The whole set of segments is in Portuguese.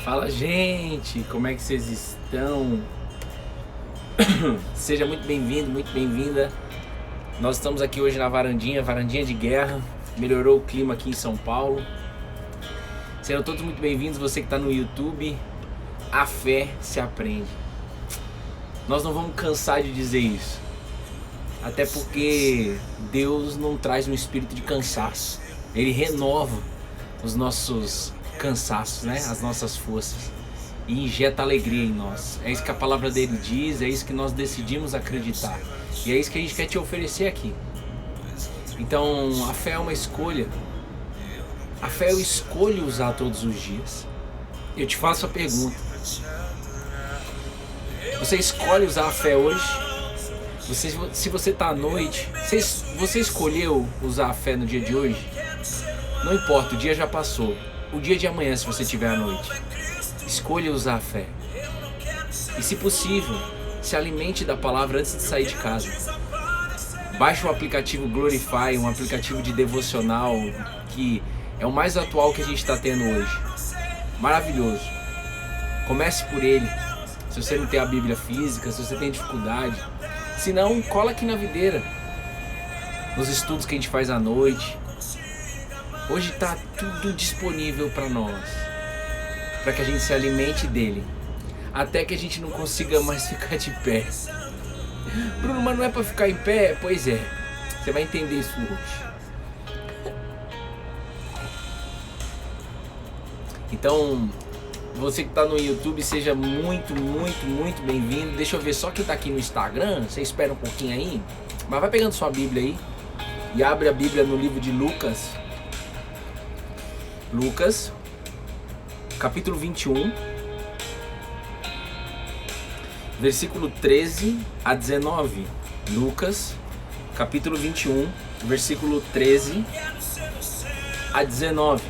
Fala, gente, como é que vocês estão? Seja muito bem-vindo, muito bem-vinda. Nós estamos aqui hoje na varandinha de guerra. Melhorou o clima aqui em São Paulo. Sejam todos muito bem-vindos, você que está no YouTube. A fé se aprende. Nós não vamos cansar de dizer isso. Até porque Deus não traz um espírito de cansaço. Ele renova os nossos cansaços, né? As nossas forças. E injeta alegria em nós. É isso que a palavra dele diz, é isso que nós decidimos acreditar. E é isso que a gente quer te oferecer aqui. Então, a fé é uma escolha. A fé eu escolho usar todos os dias. Eu te faço a pergunta. Você escolhe usar a fé hoje? Se você está à noite, você escolheu usar a fé no dia de hoje? Não importa, o dia já passou. O dia de amanhã, se você estiver à noite, escolha usar a fé. E se possível, se alimente da palavra antes de sair de casa. Baixe o aplicativo Glorify, um aplicativo de devocional que é o mais atual que a gente está tendo hoje. Maravilhoso. Comece por ele. Se você não tem a Bíblia física, se você tem dificuldade. Se não, cola aqui na videira. Nos estudos que a gente faz à noite. Hoje está tudo disponível para nós. Para que a gente se alimente dele. Até que a gente não consiga mais ficar de pé. Bruno, mas não é para ficar em pé? Pois é. Você vai entender isso hoje. Então, você que está no YouTube, seja muito bem-vindo. Deixa eu ver só quem está aqui no Instagram. Você espera um pouquinho aí. Mas vai pegando sua Bíblia aí. E abre a Bíblia no livro de Lucas. Lucas, capítulo 21. Versículo 13 a 19. Lucas, capítulo 21, versículo 13 a 19.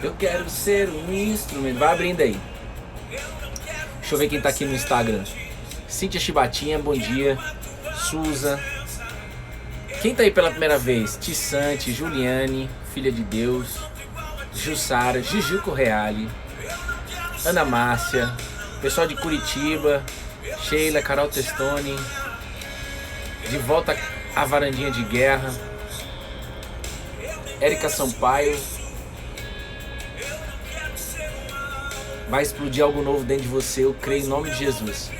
Eu quero ser um instrumento. Vai abrindo aí. Deixa eu ver quem tá aqui no Instagram. Cíntia Chibatinha, bom dia. Suza. Quem tá aí pela primeira vez? Tissante, Juliane, filha de Deus. Jussara, Juju Correale. Ana Márcia. Pessoal de Curitiba. Sheila, Carol Testoni. De volta à varandinha de guerra. Érica Sampaio. Vai explodir algo novo dentro de você, eu creio em nome de Jesus.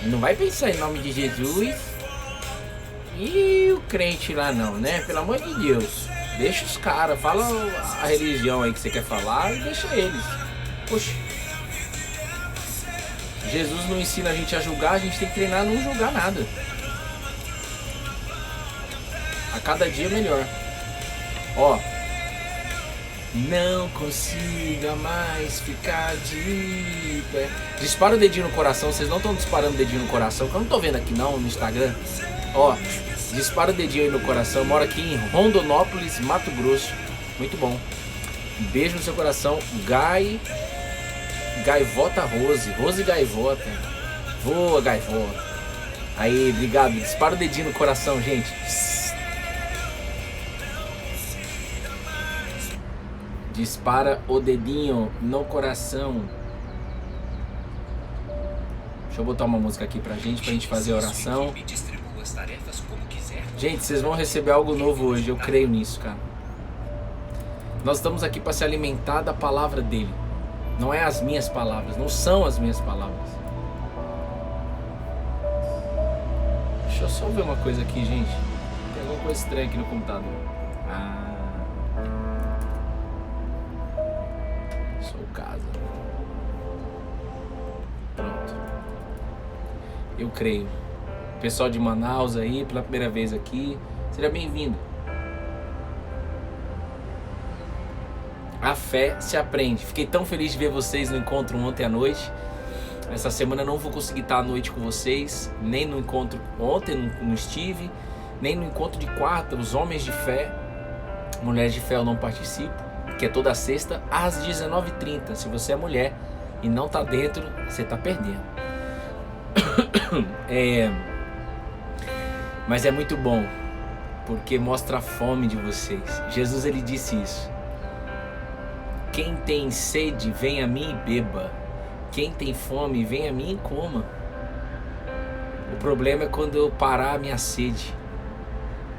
Não vai pensar em nome de Jesus e o crente lá não, né? Pelo amor de Deus. Deixa os caras, fala a religião aí que você quer falar e deixa eles. Poxa. Jesus não ensina a gente a julgar, a gente tem que treinar a não julgar nada. A cada dia melhor. Ó. Não consiga mais ficar de pé. Dispara o dedinho no coração. Vocês não estão disparando o dedinho no coração, que eu não tô vendo aqui não no Instagram. Ó, dispara o dedinho aí no coração. Eu moro aqui em Rondonópolis, Mato Grosso. Muito bom. Um beijo no seu coração. Gaivota Rose Gaivota. Voa, Gaivota. Aí, obrigado. Dispara o dedinho no coração, gente. Dispara o dedinho no coração. Deixa eu botar uma música aqui pra gente fazer a oração. Gente, vocês vão receber algo novo hoje, eu creio nisso, cara. Nós estamos aqui para se alimentar da palavra dele. Não é as minhas palavras, não são as minhas palavras. Deixa eu só ver uma coisa aqui, gente. Tem alguma coisa estranha aqui no computador. Sou casa. Pronto. Eu creio. Pessoal de Manaus aí, pela primeira vez aqui, seja bem-vindo. A fé se aprende. Fiquei tão feliz de ver vocês no encontro ontem à noite. Essa semana eu não vou conseguir estar à noite com vocês, nem no encontro ontem não estive, nem no encontro de quarta, os homens de fé. Mulheres de fé eu não participo, que é toda sexta às 19h30. Se você é mulher e não está dentro, você está perdendo. Mas é muito bom, porque mostra a fome de vocês. Jesus, ele disse isso. Quem tem sede, vem a mim e beba. Quem tem fome, vem a mim e coma. O problema é quando eu parar a minha sede,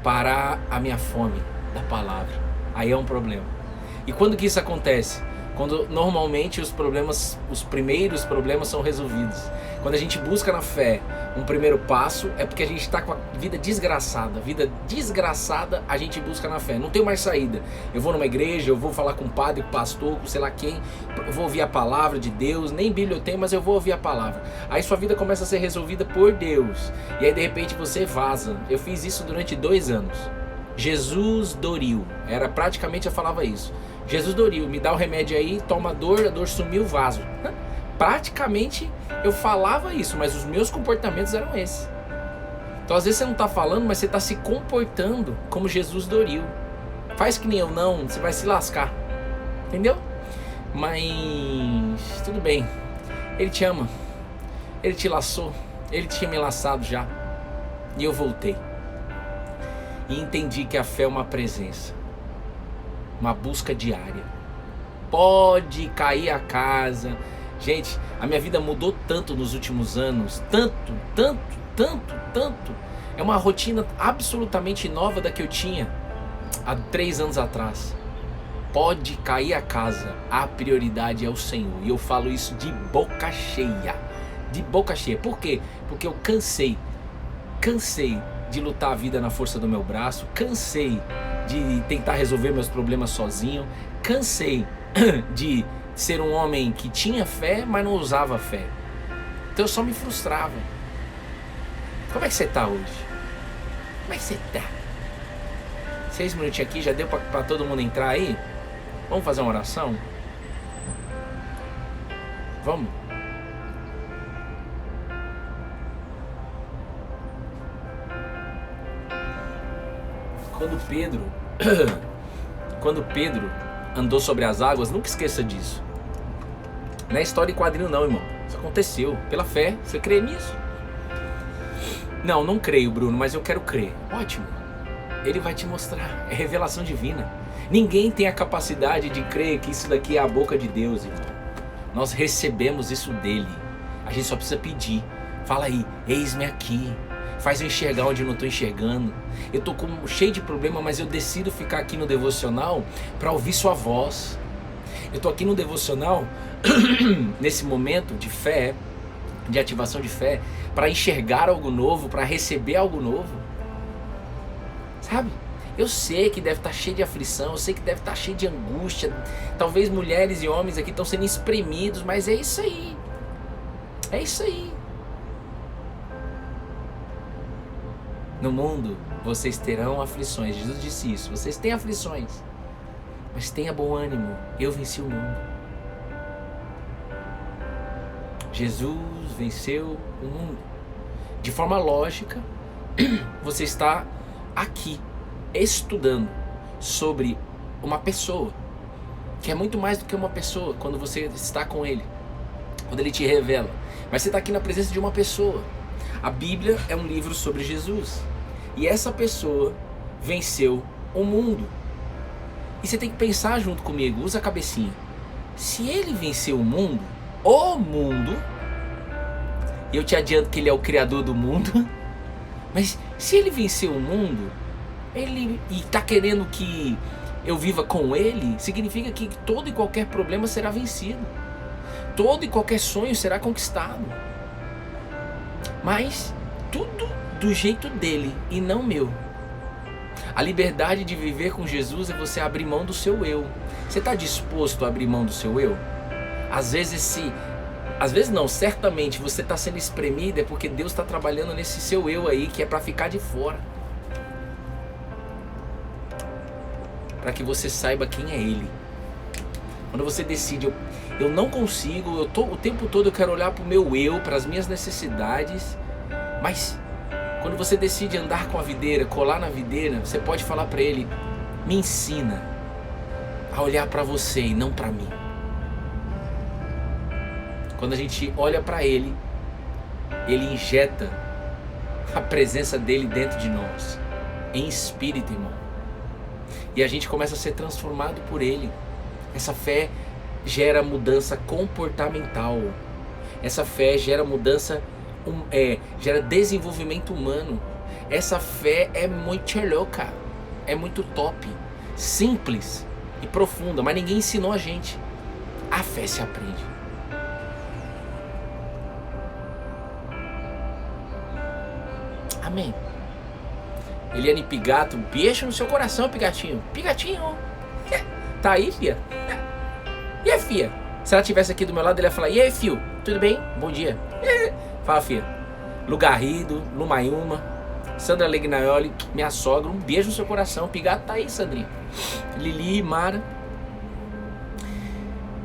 parar a minha fome da palavra. Aí é um problema. E quando que isso acontece? Quando normalmente os primeiros problemas são resolvidos. Quando a gente busca na fé um primeiro passo, é porque a gente está com a vida desgraçada. Vida desgraçada a gente busca na fé. Não tem mais saída. Eu vou numa igreja, eu vou falar com um padre, com um pastor, com sei lá quem. Eu vou ouvir a palavra de Deus. Nem Bíblia eu tenho, mas eu vou ouvir a palavra. Aí sua vida começa a ser resolvida por Deus. E aí de repente você vaza. Eu fiz isso durante 2 anos. Jesus Doril. Era praticamente, eu falava isso. Jesus Doril, me dá o remédio aí, toma a dor sumiu, vaso. Praticamente eu falava isso, mas os meus comportamentos eram esses. Então às vezes você não está falando, mas você está se comportando como Jesus Doril. Faz que nem eu não, você vai se lascar. Entendeu? Mas tudo bem. Ele te ama. Ele te laçou. Ele tinha me laçado já. E eu voltei. E entendi que a fé é uma presença. Uma busca diária. Pode cair a casa. Gente, a minha vida mudou tanto nos últimos anos. Tanto. É uma rotina absolutamente nova da que eu tinha há 3 anos atrás. Pode cair a casa. A prioridade é o Senhor. E eu falo isso de boca cheia. De boca cheia. Por quê? Porque eu cansei de lutar a vida na força do meu braço. Cansei de tentar resolver meus problemas sozinho. Cansei de ser um homem que tinha fé, mas não usava fé. Então eu só me frustrava. Como é que você está hoje? Como é que você está? 6 minutinhos aqui, já deu para todo mundo entrar aí? Vamos fazer uma oração? Vamos? Quando Pedro andou sobre as águas, nunca esqueça disso. Não é história em quadrinho não, irmão. Isso aconteceu pela fé. Você crê nisso? Não creio, Bruno, mas eu quero crer. Ótimo. Ele vai te mostrar. É revelação divina. Ninguém tem a capacidade de crer que isso daqui é a boca de Deus, irmão. Nós recebemos isso dele. A gente só precisa pedir. Fala aí, eis-me aqui. Faz eu enxergar onde eu não estou enxergando. Eu estou cheio de problema, mas eu decido ficar aqui no devocional para ouvir sua voz. Eu estou aqui no devocional, nesse momento de fé, de ativação de fé, para enxergar algo novo, para receber algo novo. Sabe? Eu sei que deve estar cheio de aflição, eu sei que deve estar cheio de angústia. Talvez mulheres e homens aqui estão sendo espremidos, mas é isso aí. É isso aí. No mundo vocês terão aflições. Jesus disse isso. Vocês têm aflições, mas tenha bom ânimo. Eu venci o mundo. Jesus venceu o mundo. De forma lógica, você está aqui estudando sobre uma pessoa, que é muito mais do que uma pessoa quando você está com ele, quando ele te revela. Mas você está aqui na presença de uma pessoa. A Bíblia é um livro sobre Jesus. E essa pessoa venceu o mundo. E você tem que pensar junto comigo, usa a cabecinha. Se ele venceu o mundo, e eu te adianto que ele é o criador do mundo, mas se ele venceu o mundo, e está querendo que eu viva com ele, significa que todo e qualquer problema será vencido. Todo e qualquer sonho será conquistado. Mas tudo do jeito dele e não meu. A liberdade de viver com Jesus é você abrir mão do seu eu. Você está disposto a abrir mão do seu eu? Às vezes não, certamente você está sendo espremido é porque Deus está trabalhando nesse seu eu aí, que é para ficar de fora. Para que você saiba quem é Ele. Quando você decide, eu não consigo, o tempo todo eu quero olhar para o meu eu, para as minhas necessidades, mas quando você decide andar com a videira, colar na videira, você pode falar para Ele, me ensina a olhar para você e não para mim. Quando a gente olha para Ele, Ele injeta a presença dEle dentro de nós, em espírito, irmão. E a gente começa a ser transformado por Ele. Essa fé gera mudança comportamental. Essa fé gera mudança, gera desenvolvimento humano. Essa fé é muito louca, é muito top, simples e profunda, mas ninguém ensinou a gente. A fé se aprende. Amém. Eliane Pigato, beijo no seu coração, Pigatinho. Pigatinho, tá aí, fia? E aí, fia? Se ela estivesse aqui do meu lado, ele ia falar: e aí, fio? Tudo bem? Bom dia. Fala, fia. Lu Garrido, Lu Mayuma, Sandra Legnaioli, minha sogra, um beijo no seu coração. Pigato tá aí, Sandrinha. Lili, Mara.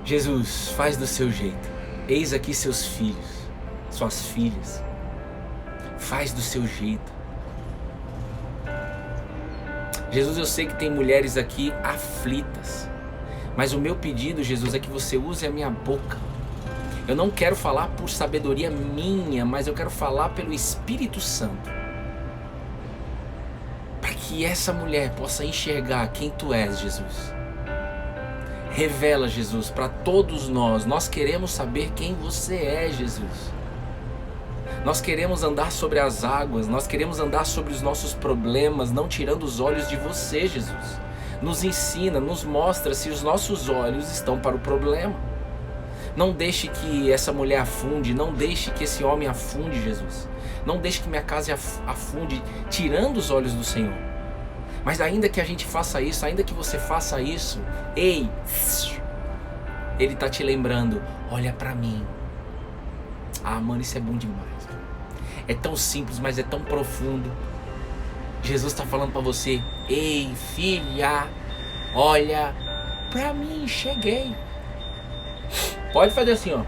Jesus, faz do seu jeito. Eis aqui seus filhos, suas filhas. Faz do seu jeito. Jesus, eu sei que tem mulheres aqui aflitas, mas o meu pedido, Jesus, é que você use a minha boca. Eu não quero falar por sabedoria minha, mas eu quero falar pelo Espírito Santo, para que essa mulher possa enxergar quem tu és, Jesus. Revela, Jesus, para todos nós. Nós queremos saber quem você é, Jesus. Nós queremos andar sobre as águas, nós queremos andar sobre os nossos problemas, não tirando os olhos de você, Jesus. Nos ensina, nos mostra se os nossos olhos estão para o problema. Não deixe que essa mulher afunde, não deixe que esse homem afunde, Jesus. Não deixe que minha casa afunde, tirando os olhos do Senhor. Mas ainda que a gente faça isso, ainda que você faça isso, ei, Ele está te lembrando, olha para mim. Ah, mano, isso é bom demais. É tão simples, mas é tão profundo. Jesus está falando para você: ei, filha, olha para mim, cheguei. Pode fazer assim, ó.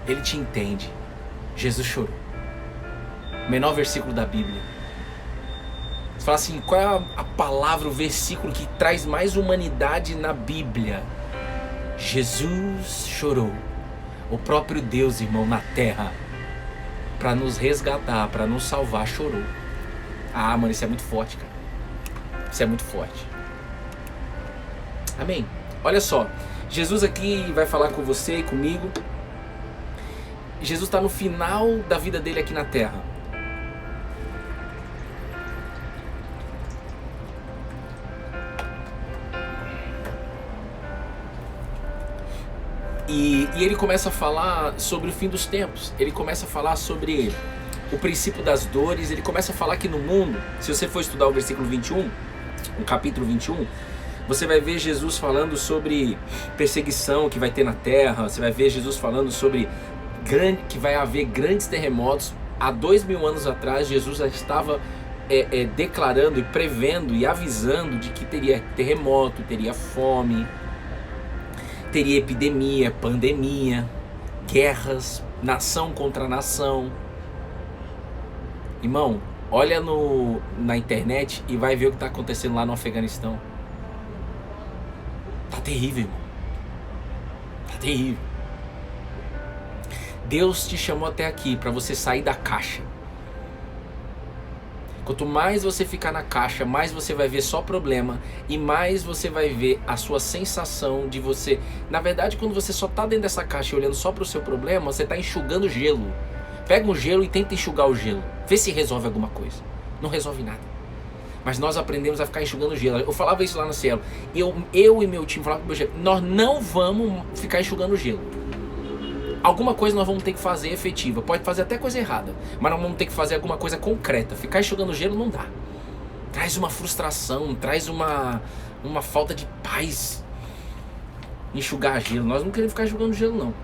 Ele te entende. Jesus chorou. Menor versículo da Bíblia. Você fala assim: qual é a palavra, o versículo que traz mais humanidade na Bíblia? Jesus chorou. O próprio Deus, irmão, na terra, para nos resgatar, para nos salvar, chorou. Ah, mano, isso é muito forte, cara. Isso é muito forte. Amém? Olha só, Jesus aqui vai falar com você e comigo. Jesus está no final da vida dele aqui na terra. E ele começa a falar sobre o fim dos tempos. Ele começa a falar sobre o princípio das dores. Ele começa a falar que no mundo, se você for estudar o versículo 21, o capítulo 21, você vai ver Jesus falando sobre perseguição que vai ter na terra. Você vai ver Jesus falando sobre que vai haver grandes terremotos. Há 2000 anos atrás, Jesus já estava declarando e prevendo e avisando de que teria terremoto, teria fome, teria epidemia, pandemia, guerras, nação contra nação. Irmão, olha na internet e vai ver o que está acontecendo lá no Afeganistão. Tá terrível, irmão. Tá terrível. Deus te chamou até aqui para você sair da caixa. Quanto mais você ficar na caixa, mais você vai ver só problema e mais você vai ver a sua sensação de você... Na verdade, quando você só tá dentro dessa caixa e olhando só para o seu problema, você tá enxugando gelo. Pega um gelo e tenta enxugar o gelo. Vê se resolve alguma coisa. Não resolve nada. Mas nós aprendemos a ficar enxugando gelo. Eu falava isso lá no Cielo. Eu e meu time falavam pro meu chefe: nós não vamos ficar enxugando gelo. Alguma coisa nós vamos ter que fazer efetiva. Pode fazer até coisa errada, mas nós vamos ter que fazer alguma coisa concreta. Ficar enxugando gelo não dá. Traz uma frustração, traz uma falta de paz. Enxugar gelo. Nós não queremos ficar enxugando gelo, não.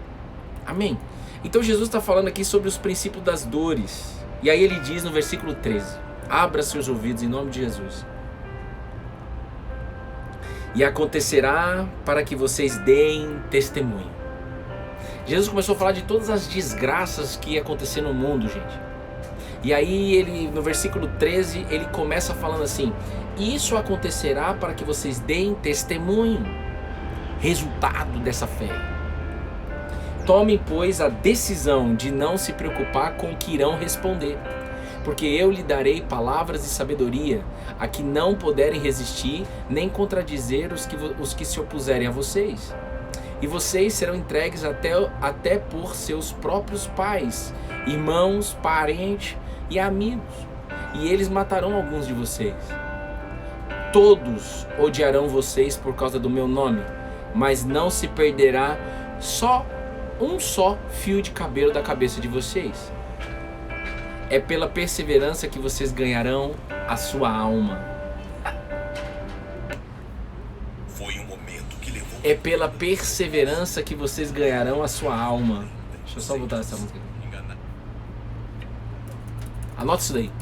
Amém? Então Jesus está falando aqui sobre os princípios das dores. E aí ele diz no versículo 13: abra seus ouvidos em nome de Jesus. E acontecerá para que vocês deem testemunho. Jesus começou a falar de todas as desgraças que ia acontecer no mundo, gente. E aí ele, no versículo 13, ele começa falando assim: isso acontecerá para que vocês deem testemunho. Resultado dessa fé. Tomem, pois, a decisão de não se preocupar com o que irão responder, porque eu lhe darei palavras de sabedoria, a que não puderem resistir, nem contradizer os que se opuserem a vocês. E vocês serão entregues até por seus próprios pais, irmãos, parentes e amigos, e eles matarão alguns de vocês. Todos odiarão vocês por causa do meu nome, mas não se perderá um só fio de cabelo da cabeça de vocês. É pela perseverança que vocês ganharão a sua alma. É pela perseverança que vocês ganharão a sua alma. Deixa eu só voltar essa música. Anota isso daí.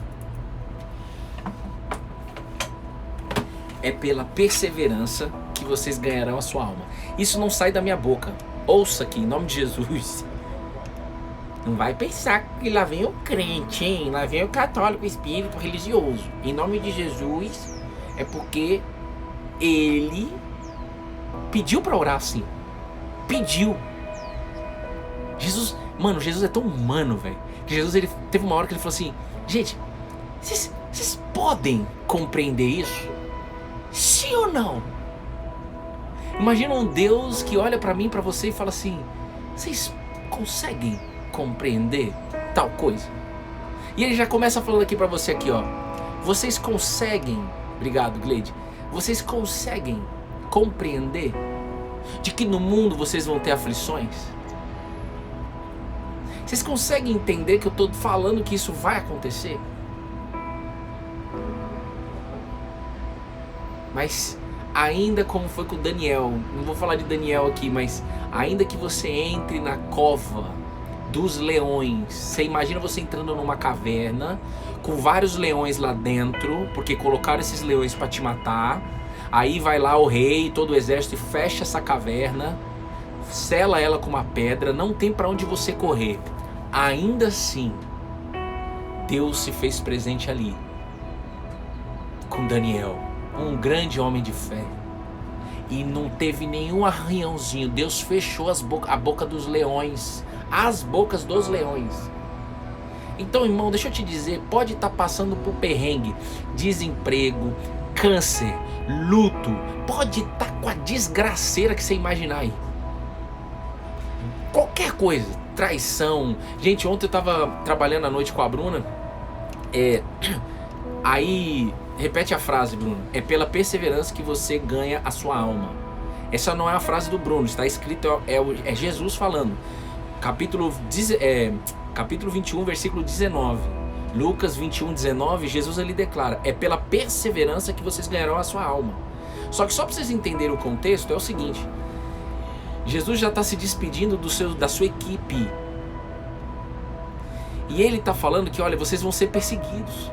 É pela perseverança que vocês ganharão a sua alma. Isso não sai da minha boca. Ouça aqui, em nome de Jesus. Não vai pensar que lá vem o crente, hein? Lá vem o católico, o espírito religioso. Em nome de Jesus, é porque ele pediu pra orar assim. Pediu. Jesus é tão humano, velho. Que Jesus, ele teve uma hora que ele falou assim: gente, vocês podem compreender isso? Sim ou não? Imagina um Deus que olha pra mim, pra você e fala assim: vocês conseguem compreender tal coisa? E ele já começa falando aqui pra você aqui, ó. Vocês conseguem, obrigado, Gleide, vocês conseguem compreender de que no mundo vocês vão ter aflições? Vocês conseguem entender que eu tô falando que isso vai acontecer? Mas ainda como foi com Daniel, não vou falar de Daniel aqui, mas ainda que você entre na cova dos leões, você imagina você entrando numa caverna com vários leões lá dentro, porque colocaram esses leões para te matar. Aí vai lá o rei, todo o exército, e fecha essa caverna, sela ela com uma pedra, não tem para onde você correr. Ainda assim, Deus se fez presente ali com Daniel, um grande homem de fé, e não teve nenhum arranhãozinho. Deus fechou a boca dos leões, as bocas dos leões. Então, irmão, deixa eu te dizer, pode estar passando por perrengue, desemprego, câncer, luto, pode estar com a desgraceira que você imaginar aí, qualquer coisa, traição. Gente, ontem eu tava trabalhando à noite com a Bruna, aí, repete a frase, Bruno. É pela perseverança que você ganha a sua alma. Essa não é a frase do Bruno, está escrito, é Jesus falando. Capítulo 21, versículo 19. Lucas 21, 19, Jesus ali declara: é pela perseverança que vocês ganharão a sua alma. Só que só para vocês entenderem o contexto, é o seguinte: Jesus já está se despedindo da sua equipe. E ele está falando que, olha, vocês vão ser perseguidos.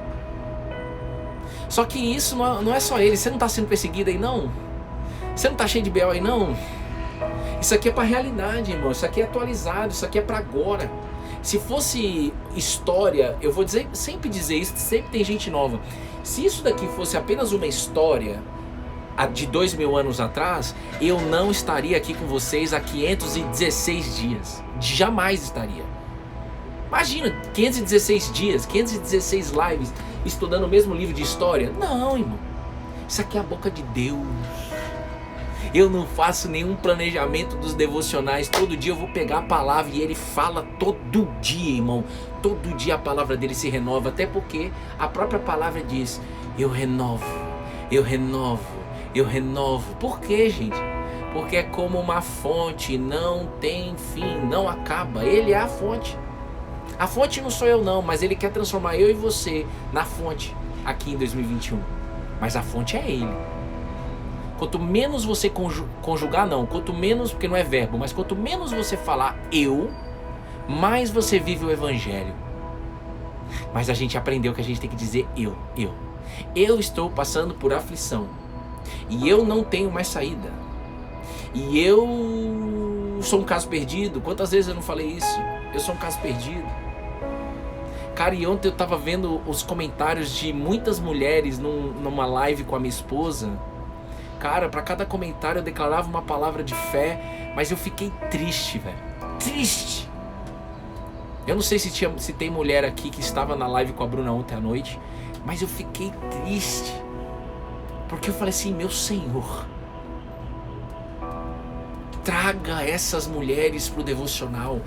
Só que isso não é só ele. Você não está sendo perseguido aí, não? Você não está cheio de B.O. aí, não? Isso aqui é para a realidade, irmão. Isso aqui é atualizado. Isso aqui é para agora. Se fosse história, eu vou sempre dizer isso, sempre tem gente nova. Se isso daqui fosse apenas uma história de 2000 anos atrás, eu não estaria aqui com vocês há 516 dias. Jamais estaria. Imagina, 516 dias, 516 lives, estudando o mesmo livro de história. Não, irmão. Isso aqui é a boca de Deus. Eu não faço nenhum planejamento dos devocionais. Todo dia eu vou pegar a palavra e ele fala todo dia, irmão. Todo dia a palavra dele se renova. Até porque a própria palavra diz: eu renovo, eu renovo, eu renovo. Por quê, gente? Porque é como uma fonte, não tem fim, não acaba. Ele é a fonte. A fonte não sou eu não, mas ele quer transformar eu e você na fonte aqui em 2021. Mas a fonte é ele. Quanto menos você conjugar, não, quanto menos, porque não é verbo, mas quanto menos você falar eu, mais você vive o evangelho. Mas a gente aprendeu que a gente tem que dizer eu. Eu estou passando por aflição. E eu não tenho mais saída. E eu sou um caso perdido. Quantas vezes eu não falei isso? Eu sou um caso perdido. Cara, e ontem eu tava vendo os comentários de muitas mulheres numa live com a minha esposa. Cara, para cada comentário eu declarava uma palavra de fé, mas eu fiquei triste, velho. Triste. Eu não sei se tem mulher aqui que estava na live com a Bruna ontem à noite, mas eu fiquei triste. Porque eu falei assim, meu Senhor, traga essas mulheres para o devocional.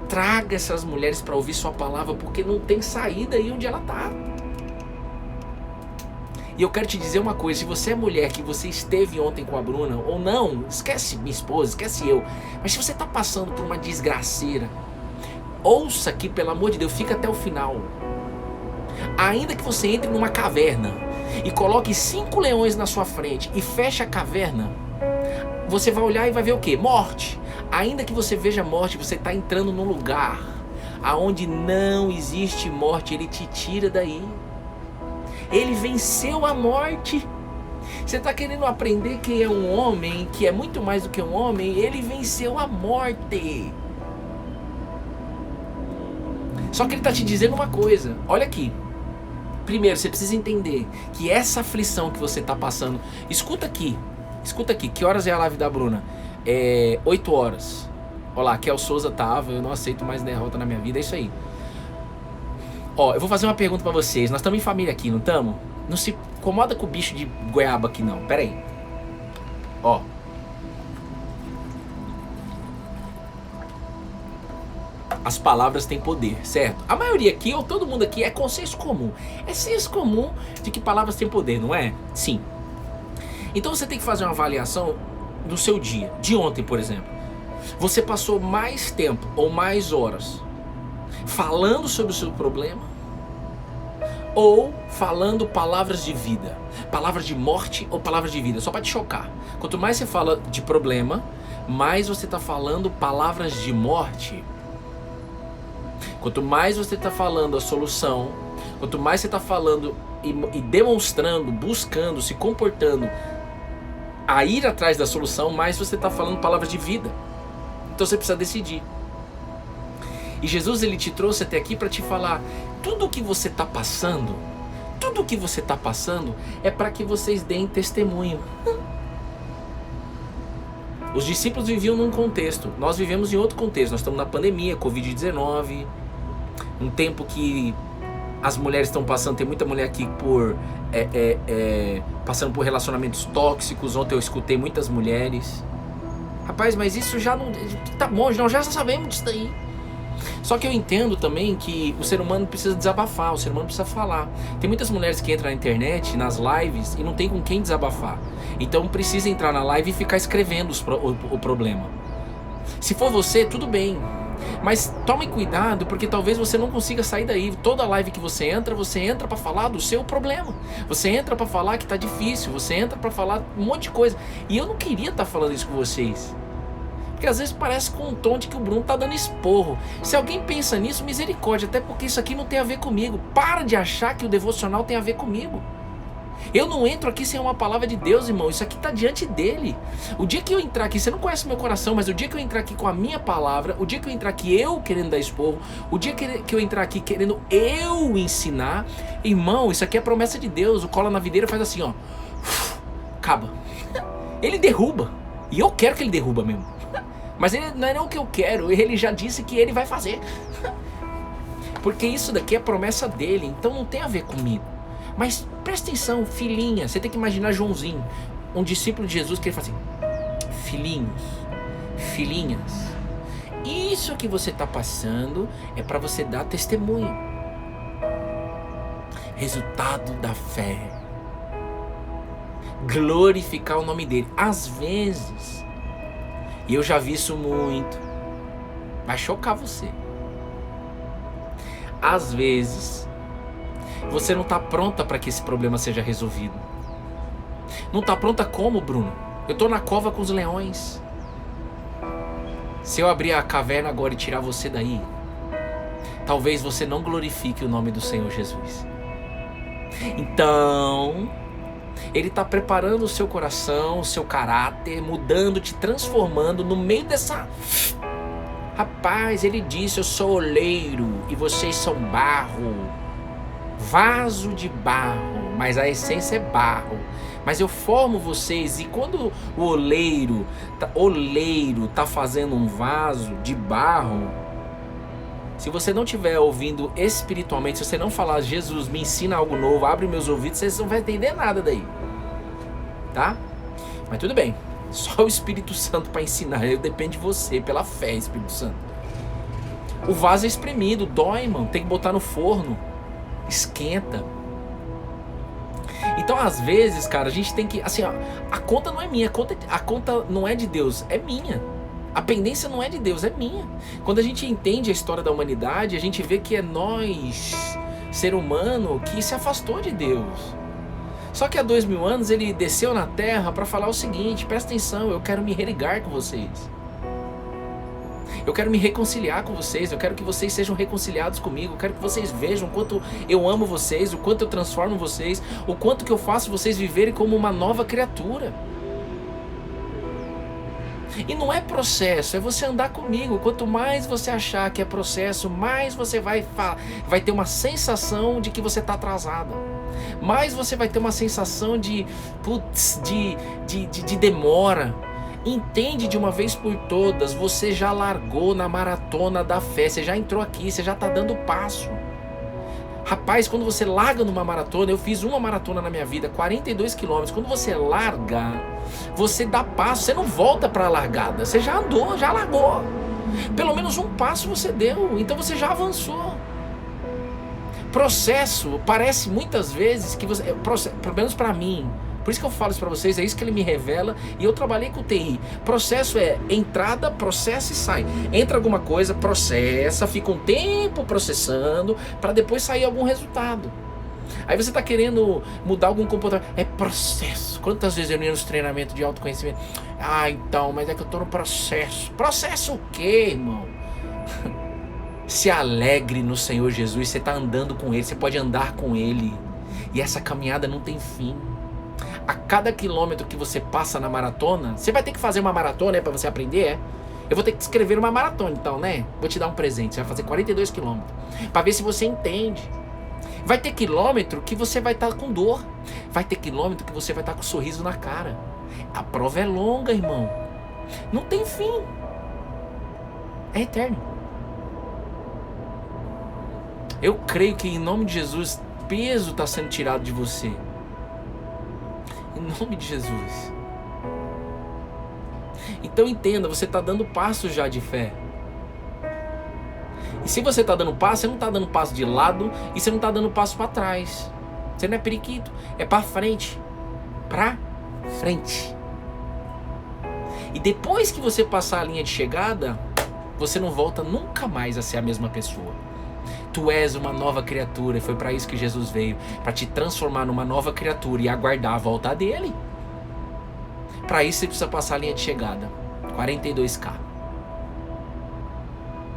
Traga essas mulheres para ouvir sua palavra, porque não tem saída aí onde ela está. E eu quero te dizer uma coisa, se você é mulher, que você esteve ontem com a Bruna, ou não, esquece minha esposa, esquece eu, mas se você está passando por uma desgraceira, ouça aqui, pelo amor de Deus, fica até o final. Ainda que você entre numa caverna e coloque 5 leões na sua frente e feche a caverna, você vai olhar e vai ver o quê? Morte. Ainda que você veja morte, você está entrando num lugar aonde não existe morte, ele te tira daí. Ele venceu a morte. Você está querendo aprender que é um homem, que é muito mais do que um homem, ele venceu a morte. Só que ele está te dizendo uma coisa, olha aqui. Primeiro, você precisa entender que essa aflição que você está passando, escuta aqui, que horas é a live da Bruna? 8 horas. Olha lá, Kel Souza tava, eu não aceito mais derrota na minha vida, é isso aí. Ó, eu vou fazer uma pergunta pra vocês. Nós estamos em família aqui, não estamos? Não se incomoda com o bicho de goiaba aqui não. Pera aí. Ó. As palavras têm poder, certo? A maioria aqui, ou todo mundo aqui, é consenso comum. É senso comum de que palavras têm poder, não é? Sim. Então você tem que fazer uma avaliação do seu dia. De ontem, por exemplo. Você passou mais tempo ou mais horas falando sobre o seu problema, ou falando palavras de vida, palavras de morte ou palavras de vida, só para te chocar. Quanto mais você fala de problema, mais você está falando palavras de morte. Quanto mais você está falando a solução, quanto mais você está falando e demonstrando, buscando, se comportando a ir atrás da solução, mais você está falando palavras de vida. Então você precisa decidir. E Jesus, ele te trouxe até aqui para te falar, tudo o que você está passando, é para que vocês deem testemunho. Os discípulos viviam num contexto, nós vivemos em outro contexto. Nós estamos na pandemia, Covid-19, um tempo que as mulheres estão passando, tem muita mulher aqui passando por relacionamentos tóxicos. Ontem eu escutei muitas mulheres. Rapaz, mas isso já não... Tá bom, nós já sabemos disso daí. Só que eu entendo também que o ser humano precisa desabafar, o ser humano precisa falar. Tem muitas mulheres que entram na internet, nas lives, e não tem com quem desabafar. Então precisa entrar na live e ficar escrevendo o problema. Se for você, tudo bem. Mas tome cuidado, porque talvez você não consiga sair daí. Toda live que você entra para falar do seu problema. Você entra para falar que tá difícil, você entra para falar um monte de coisa. E eu não queria estar falando isso com vocês. Porque às vezes parece com um tom de que o Bruno tá dando esporro. Se alguém pensa nisso, misericórdia, até porque isso aqui não tem a ver comigo. Para de achar que o devocional tem a ver comigo. Eu não entro aqui sem uma palavra de Deus, irmão. Isso aqui está diante dele. O dia que eu entrar aqui, você não conhece meu coração, mas o dia que eu entrar aqui com a minha palavra, o dia que eu entrar aqui eu querendo dar esporro, o dia que eu entrar aqui querendo eu ensinar, irmão, isso aqui é promessa de Deus. O cola na videira faz assim, ó. Acaba. Ele derruba. E eu quero que ele derruba mesmo. Mas ele não é o que eu quero. Ele já disse que ele vai fazer. Porque isso daqui é promessa dele. Então não tem a ver comigo. Mas presta atenção, filhinha. Você tem que imaginar Joãozinho, um discípulo de Jesus, que ele fala assim: filhinhos, filhinhas, isso que você está passando é para você dar testemunho. Resultado da fé. Glorificar o nome dele. Às vezes, e eu já vi isso muito, vai chocar você. Às vezes, você não está pronta para que esse problema seja resolvido. Não está pronta como, Bruno? Eu estou na cova com os leões. Se eu abrir a caverna agora e tirar você daí, talvez você não glorifique o nome do Senhor Jesus. Então, Ele está preparando o seu coração, o seu caráter, mudando, te transformando no meio dessa... Rapaz, Ele disse: eu sou oleiro e vocês são barro. Vaso de barro, mas a essência é barro. Mas eu formo vocês. E quando o oleiro tá fazendo um vaso de barro, Se você não estiver ouvindo espiritualmente, se você não falar, Jesus, me ensina algo novo, abre meus ouvidos, você não vai entender nada daí. Tá? Mas tudo bem. Só o Espírito Santo para ensinar. Depende de você, pela fé, Espírito Santo. O vaso é espremido, dói, mano. Tem que botar no forno. Esquenta. Então, às vezes, cara, a gente tem que... Assim, ó, a conta não é minha. A conta não é de Deus, é minha. A pendência não é de Deus, é minha. Quando a gente entende a história da humanidade, a gente vê que é nós, ser humano, que se afastou de Deus. Só que há 2000 anos ele desceu na terra para falar o seguinte: presta atenção, eu quero me religar com vocês. Eu quero me reconciliar com vocês, eu quero que vocês sejam reconciliados comigo, eu quero que vocês vejam o quanto eu amo vocês, o quanto eu transformo vocês, o quanto que eu faço vocês viverem como uma nova criatura. E não é processo, é você andar comigo. Quanto mais você achar que é processo, mais você vai ter uma sensação de que você está atrasado. Mais você vai ter uma sensação de demora. Entende de uma vez por todas, você já largou na maratona da fé, você já entrou aqui, você já está dando passo. Rapaz, quando você larga numa maratona, eu fiz uma maratona na minha vida, 42 quilômetros. Quando você larga, você dá passo, você não volta para a largada. Você já andou, já largou. Pelo menos um passo você deu, então você já avançou. Processo, parece muitas vezes que você... Pelo menos para mim, por isso que eu falo isso para vocês, é isso que ele me revela. E eu trabalhei com TI. Processo é entrada, processa e sai. Entra alguma coisa, processa, fica um tempo processando para depois sair algum resultado. Aí você está querendo mudar algum comportamento. É processo. Quantas vezes eu ia nos treinamentos de autoconhecimento? Ah, então, mas é que eu estou no processo. Processo o quê, irmão? Se alegre no Senhor Jesus. Você está andando com Ele, você pode andar com Ele. E essa caminhada não tem fim. A cada quilômetro que você passa na maratona, você vai ter que fazer uma maratona, para você aprender, Eu vou ter que escrever uma maratona, então, né? Vou te dar um presente, você vai fazer 42 quilômetros, para ver se você entende. Vai ter quilômetro que você vai estar com dor. Vai ter quilômetro que você vai estar com um sorriso na cara. A prova é longa, irmão. Não tem fim. É eterno. Eu creio que em nome de Jesus, peso está sendo tirado de você. Em nome de Jesus. Então entenda, você está dando passos já de fé. E se você está dando passo, você não está dando passo de lado e você não está dando passo para trás. Você não é periquito, é para frente. Para frente. E depois que você passar a linha de chegada, você não volta nunca mais a ser a mesma pessoa. Tu és uma nova criatura e foi para isso que Jesus veio, para te transformar numa nova criatura e aguardar a volta dele. Para isso você precisa passar a linha de chegada, 42K.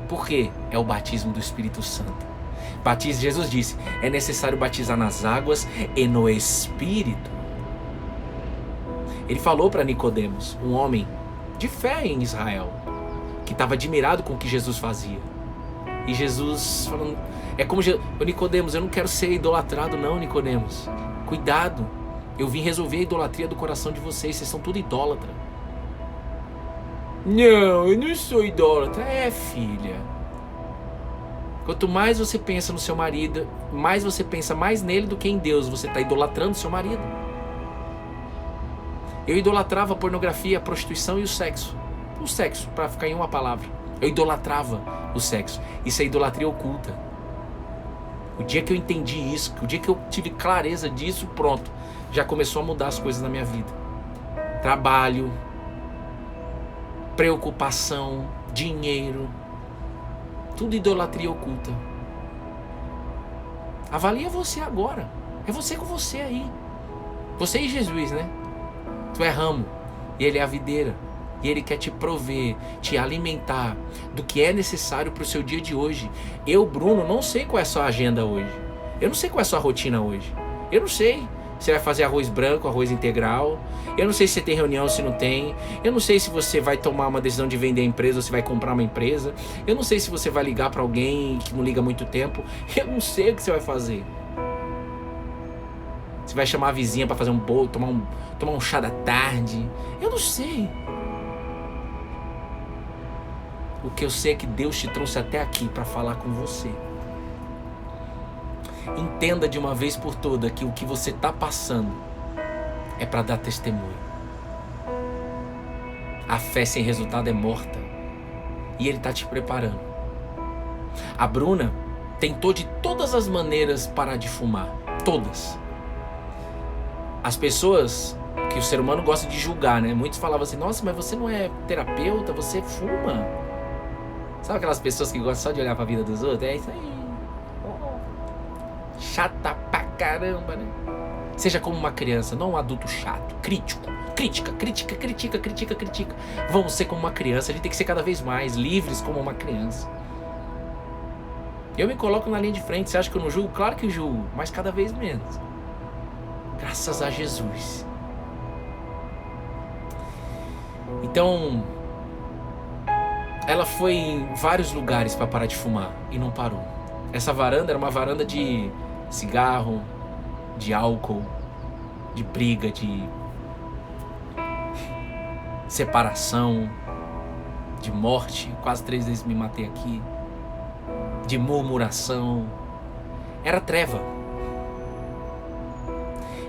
Por quê? É o batismo do Espírito Santo. Jesus disse, é necessário batizar nas águas e no Espírito. Ele falou para Nicodemos, um homem de fé em Israel, que estava admirado com o que Jesus fazia. E Jesus falando, é como Nicodemos, eu não quero ser idolatrado não, Nicodemos. Cuidado, eu vim resolver a idolatria do coração de vocês são tudo idólatra. Não, eu não sou idólatra. É, filha. Quanto mais você pensa no seu marido, mais você pensa mais nele do que em Deus, você está idolatrando seu marido. Eu idolatrava a pornografia, a prostituição e o sexo. O sexo, para ficar em uma palavra. Eu idolatrava o sexo. Isso é idolatria oculta. O dia que eu entendi isso, o dia que eu tive clareza disso, pronto. Já começou a mudar as coisas na minha vida. Trabalho, preocupação, dinheiro. Tudo idolatria oculta. Avalia você agora. É você com você aí. Você e Jesus, né? Tu é ramo e ele é a videira. E ele quer te prover, te alimentar do que é necessário para o seu dia de hoje. Eu, Bruno, não sei qual é a sua agenda hoje. Eu não sei qual é a sua rotina hoje. Eu não sei. Você vai fazer arroz branco, arroz integral. Eu não sei se você tem reunião ou se não tem. Eu não sei se você vai tomar uma decisão de vender a empresa ou se vai comprar uma empresa. Eu não sei se você vai ligar para alguém que não liga há muito tempo. Eu não sei o que você vai fazer. Você vai chamar a vizinha para fazer um bolo, tomar um chá da tarde. Eu não sei. O que eu sei é que Deus te trouxe até aqui para falar com você. Entenda de uma vez por toda que o que você está passando é para dar testemunho. A fé sem resultado é morta. E Ele está te preparando. A Bruna tentou de todas as maneiras parar de fumar. Todas. As pessoas que o ser humano gosta de julgar, né? Muitos falavam assim, nossa, mas você não é terapeuta, você fuma. Sabe aquelas pessoas que gostam só de olhar pra vida dos outros? É isso aí. Chata pra caramba, né? Seja como uma criança, não um adulto chato, crítico. Critica. Vamos ser como uma criança, a gente tem que ser cada vez mais livres como uma criança. Eu me coloco na linha de frente, você acha que eu não julgo? Claro que eu julgo, mas cada vez menos. Graças a Jesus. Então, ela foi em vários lugares para parar de fumar e não parou. Essa varanda era uma varanda de cigarro, de álcool, de briga, de separação, de morte. Quase 3 vezes me matei aqui. De murmuração. Era treva.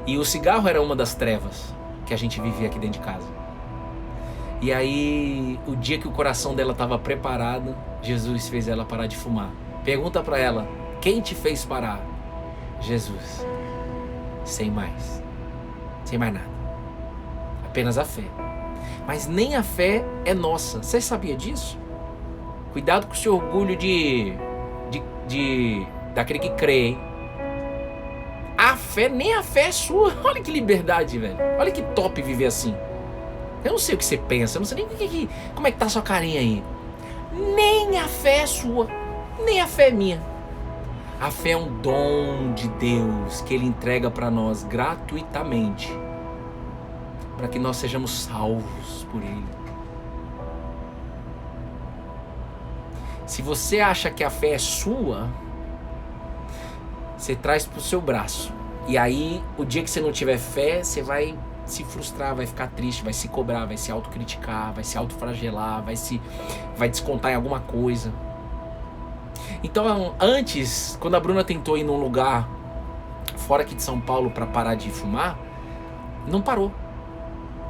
E o cigarro era uma das trevas que a gente vivia aqui dentro de casa. E aí, o dia que o coração dela estava preparado, Jesus fez ela parar de fumar. Pergunta para ela, quem te fez parar? Jesus. Sem mais. Sem mais nada. Apenas a fé. Mas nem a fé é nossa. Você sabia disso? Cuidado com o seu orgulho daquele que crê, hein? A fé, nem a fé é sua. Olha que liberdade, velho. Olha que top viver assim. Eu não sei o que você pensa, eu não sei nem como é que tá a sua carinha aí. Nem a fé é sua, nem a fé é minha. A fé é um dom de Deus que Ele entrega para nós gratuitamente, para que nós sejamos salvos por Ele. Se você acha que a fé é sua, você traz pro seu braço. E aí, o dia que você não tiver fé, você vai se frustrar, vai ficar triste, vai se cobrar, vai se autocriticar, vai se autoflagelar, vai descontar em alguma coisa. Então, antes, quando a Bruna tentou ir num lugar fora aqui de São Paulo para parar de fumar, não parou.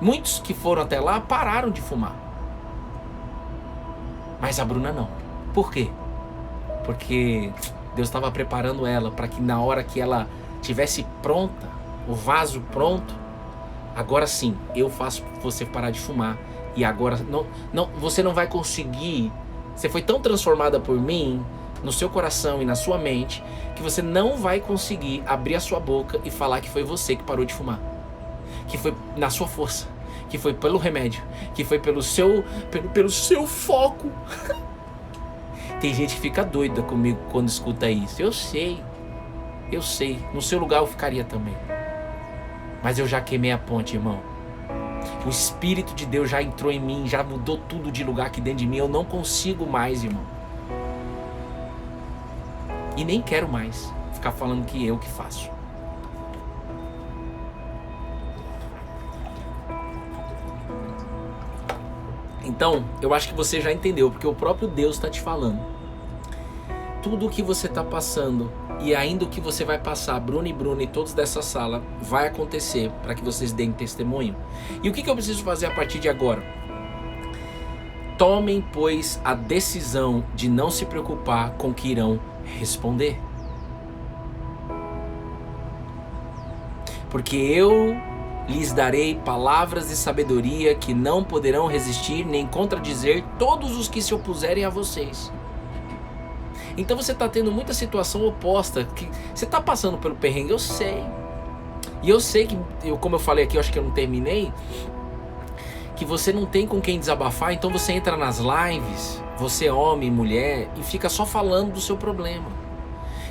Muitos que foram até lá pararam de fumar. Mas a Bruna não. Por quê? Porque Deus estava preparando ela para que na hora que ela tivesse pronta, o vaso pronto, agora sim, eu faço você parar de fumar. E agora não, você não vai conseguir. Você foi tão transformada por mim, no seu coração e na sua mente, que você não vai conseguir abrir a sua boca e falar que foi você que parou de fumar. Que foi na sua força, que foi pelo remédio, que foi pelo seu foco. Tem gente que fica doida comigo quando escuta isso. Eu sei. No seu lugar eu ficaria também. Mas eu já queimei a ponte, irmão. O Espírito de Deus já entrou em mim, já mudou tudo de lugar aqui dentro de mim. Eu não consigo mais, irmão. E nem quero mais ficar falando que eu que faço. Então, eu acho que você já entendeu, porque o próprio Deus está te falando. Tudo o que você está passando e ainda o que você vai passar, Bruno e todos dessa sala, vai acontecer para que vocês deem testemunho. E o que eu preciso fazer a partir de agora? Tomem, pois, a decisão de não se preocupar com o que irão responder. Porque eu lhes darei palavras de sabedoria que não poderão resistir nem contradizer todos os que se opuserem a vocês. Então você está tendo muita situação oposta, que você está passando pelo perrengue, eu sei. E eu sei que, como eu falei aqui, eu acho que eu não terminei, que você não tem com quem desabafar, então você entra nas lives, você homem, mulher, e fica só falando do seu problema.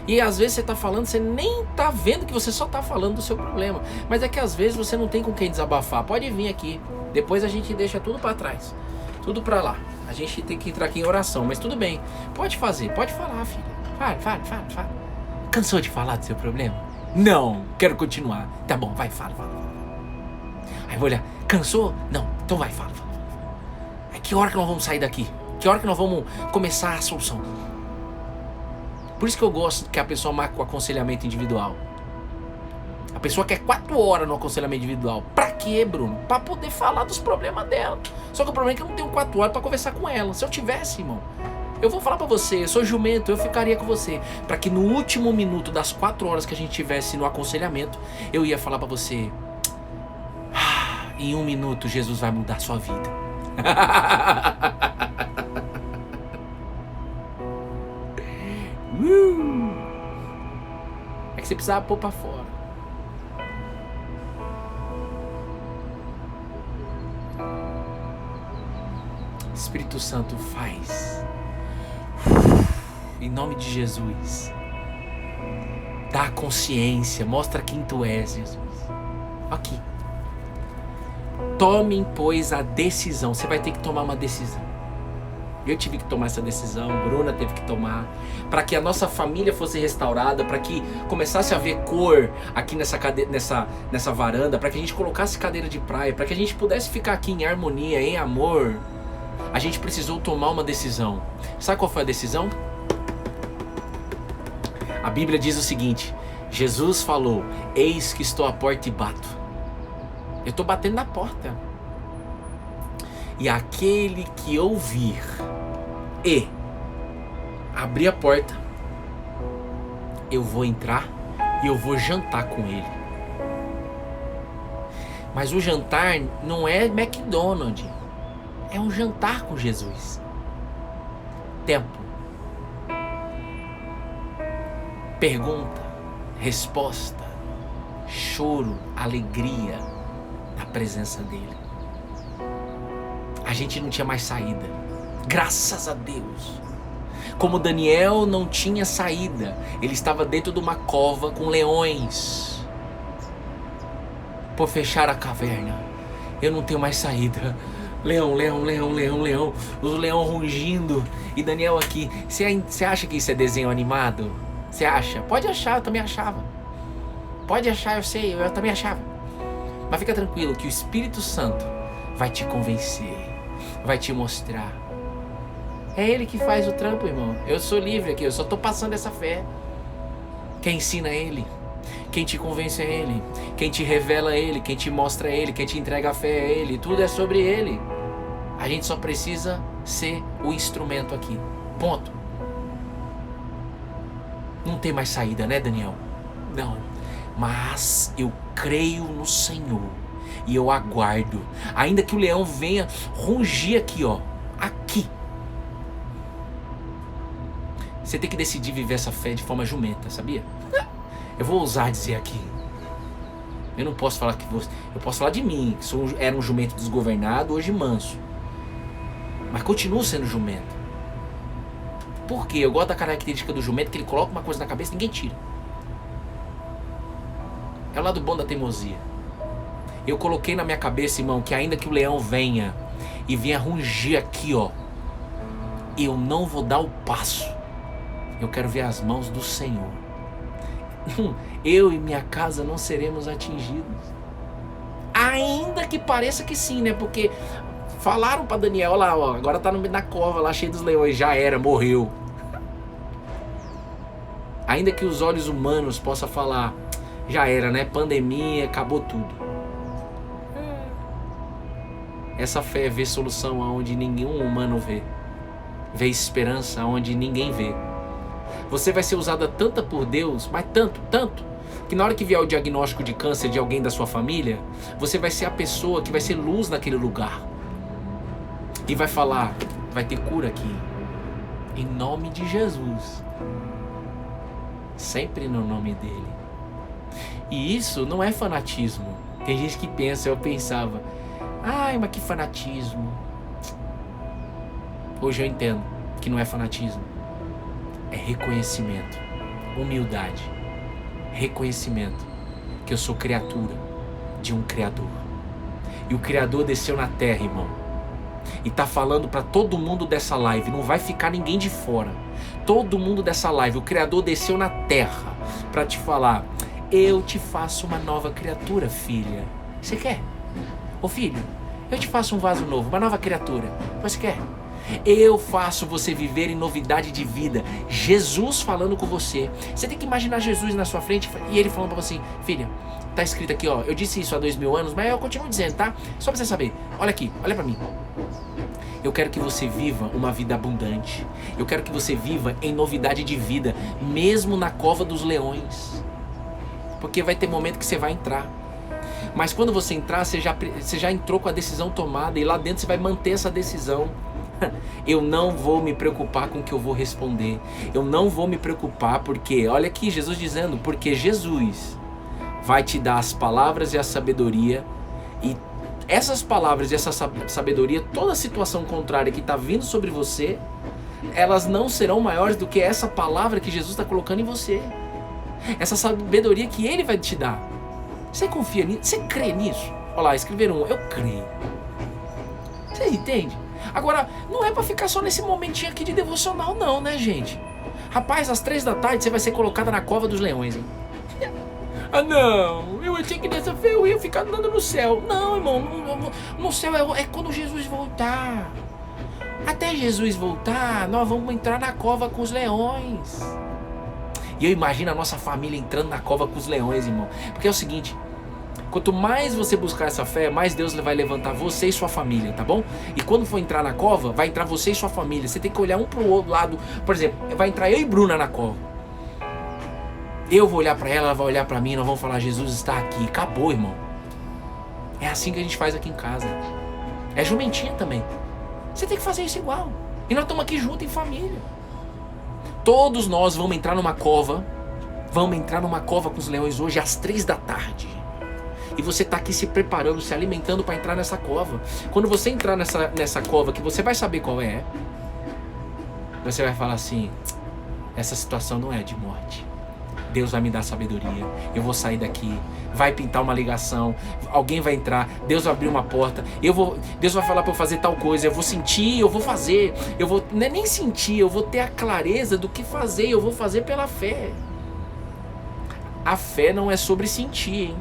E às vezes você está falando, você nem está vendo que você só está falando do seu problema. Mas é que às vezes você não tem com quem desabafar. Pode vir aqui, depois a gente deixa tudo para trás, tudo para lá. A gente tem que entrar aqui em oração, mas tudo bem. Pode fazer, pode falar, filha. Fala. Cansou de falar do seu problema? Não, quero continuar. Tá bom, vai, fala. Aí eu vou olhar, cansou? Não, então vai, fala. Aí que hora que nós vamos sair daqui? Que hora que nós vamos começar a solução? Por isso que eu gosto que a pessoa marque o aconselhamento individual. A pessoa quer 4 horas no aconselhamento individual. Pra quê, Bruno? Pra poder falar dos problemas dela. Só que o problema é que eu não tenho 4 horas pra conversar com ela. Se eu tivesse, irmão, eu vou falar pra você, eu sou jumento, eu ficaria com você. Pra que no último minuto das 4 horas que a gente tivesse no aconselhamento, eu ia falar pra você: em 1 minuto Jesus vai mudar a sua vida. É que você precisava pôr pra fora. Espírito Santo, faz. Em nome de Jesus. Dá consciência, mostra quem tu és, Jesus. Aqui. Tomem, pois, a decisão. Você vai ter que tomar uma decisão. Eu tive que tomar essa decisão, Bruna teve que tomar, para que a nossa família fosse restaurada, para que começasse a ver cor aqui nessa varanda, para que a gente colocasse cadeira de praia, para que a gente pudesse ficar aqui em harmonia, em amor. A gente precisou tomar uma decisão. Sabe qual foi a decisão? A Bíblia diz o seguinte: Jesus falou: eis que estou à porta e bato. Eu estou batendo na porta. E aquele que ouvir e abrir a porta, eu vou entrar e eu vou jantar com ele. Mas o jantar não é McDonald's. É um jantar com Jesus. Tempo. Pergunta, resposta, choro, alegria na presença dele. A gente não tinha mais saída. Graças a Deus. Como Daniel não tinha saída. Ele estava dentro de uma cova com leões. Por fechar a caverna. Eu não tenho mais saída. Leão, leão, leão, leão, leão. Os leões rugindo. E Daniel aqui. Você acha que isso é desenho animado? Você acha? Pode achar, eu também achava. Pode achar, eu sei, eu também achava. Mas fica tranquilo que o Espírito Santo vai te convencer. Vai te mostrar. É ele que faz o trampo, irmão. Eu sou livre aqui, eu só tô passando essa fé. Quem ensina é ele. Quem te convence é ele. Quem te revela é ele. Quem te mostra é ele. Quem te entrega a fé é ele. Tudo é sobre ele. A gente só precisa ser o instrumento aqui. Ponto. Não tem mais saída, né, Daniel? Não. Mas eu creio no Senhor. E eu aguardo. Ainda que o leão venha rugir aqui, ó. Aqui. Você tem que decidir viver essa fé de forma jumenta, sabia? Eu vou ousar dizer aqui. Eu não posso falar que você... Eu posso falar de mim, que era um jumento desgovernado, hoje manso. Mas continuo sendo jumento. Por quê? Eu gosto da característica do jumento, que ele coloca uma coisa na cabeça e ninguém tira. É o lado bom da teimosia. Eu coloquei na minha cabeça, irmão, que ainda que o leão venha e venha rugir aqui, ó, eu não vou dar o passo. Eu quero ver as mãos do Senhor. Eu e minha casa não seremos atingidos. Ainda que pareça que sim, né? Porque falaram pra Daniel lá, ó, agora tá na cova lá, cheio dos leões, já era, morreu. Ainda que os olhos humanos possam falar, já era, né? Pandemia, acabou tudo. Essa fé é ver solução onde nenhum humano vê. Vê esperança onde ninguém vê. Você vai ser usada tanto por Deus, mas tanto, que na hora que vier o diagnóstico de câncer de alguém da sua família, você vai ser a pessoa que vai ser luz naquele lugar. E vai falar, vai ter cura aqui. Em nome de Jesus. Sempre no nome dele. E isso não é fanatismo. Tem gente que pensa, eu pensava, ai, mas que fanatismo. Hoje eu entendo que não é fanatismo. É reconhecimento, humildade, reconhecimento que eu sou criatura de um Criador. E o Criador desceu na terra, irmão. E tá falando para todo mundo dessa live, não vai ficar ninguém de fora. Todo mundo dessa live, o Criador desceu na terra para te falar, eu te faço uma nova criatura, filha. Você quer? Ô filho, eu te faço um vaso novo, uma nova criatura. Você quer? Eu faço você viver em novidade de vida. Jesus falando com você. Você tem que imaginar Jesus na sua frente e ele falando pra você, filha, tá escrito aqui, ó, eu disse isso há 2000 anos, mas eu continuo dizendo, tá? Só pra você saber. Olha aqui, olha pra mim. Eu quero que você viva uma vida abundante. Eu quero que você viva em novidade de vida, mesmo na cova dos leões. Porque vai ter momento que você vai entrar. Mas quando você entrar, você já entrou com a decisão tomada e lá dentro você vai manter essa decisão. Eu não vou me preocupar com o que eu vou responder. Eu não vou me preocupar porque, olha aqui Jesus dizendo, porque Jesus vai te dar as palavras e a sabedoria, e essas palavras e essa sabedoria, toda situação contrária que está vindo sobre você, elas não serão maiores do que essa palavra que Jesus está colocando em você. Essa sabedoria que Ele vai te dar. Você confia nisso? Você crê nisso? Olha lá, escreveram eu creio. Você entende? Agora, não é pra ficar só nesse momentinho aqui de devocional não, né, gente? Rapaz, às 3 da tarde você vai ser colocada na cova dos leões, hein? Ah, não, eu achei que nessa fé eu ia ficar andando no céu. Não, irmão, no céu é quando Jesus voltar. Até Jesus voltar, nós vamos entrar na cova com os leões. E eu imagino a nossa família entrando na cova com os leões, irmão. Porque é o seguinte, quanto mais você buscar essa fé, mais Deus vai levantar você e sua família, tá bom? E quando for entrar na cova, vai entrar você e sua família. Você tem que olhar um pro outro lado. Por exemplo, vai entrar eu e Bruna na cova. Eu vou olhar pra ela vai olhar pra mim, nós vamos falar, Jesus está aqui. Acabou, irmão. É assim que a gente faz aqui em casa. É jumentinha também. Você tem que fazer isso igual. E nós estamos aqui juntos em família. Todos nós vamos entrar numa cova. Vamos entrar numa cova com os leões hoje às 3 da tarde. E você está aqui se preparando, se alimentando para entrar nessa cova. Quando você entrar nessa cova, que você vai saber qual é, você vai falar assim, essa situação não é de morte. Deus vai me dar sabedoria. Eu vou sair daqui. Vai pintar uma ligação. Alguém vai entrar. Deus vai abrir uma porta. Deus vai falar para eu fazer tal coisa. Eu vou sentir, eu vou fazer. Eu vou nem sentir, eu vou ter a clareza do que fazer. Eu vou fazer pela fé. A fé não é sobre sentir, hein?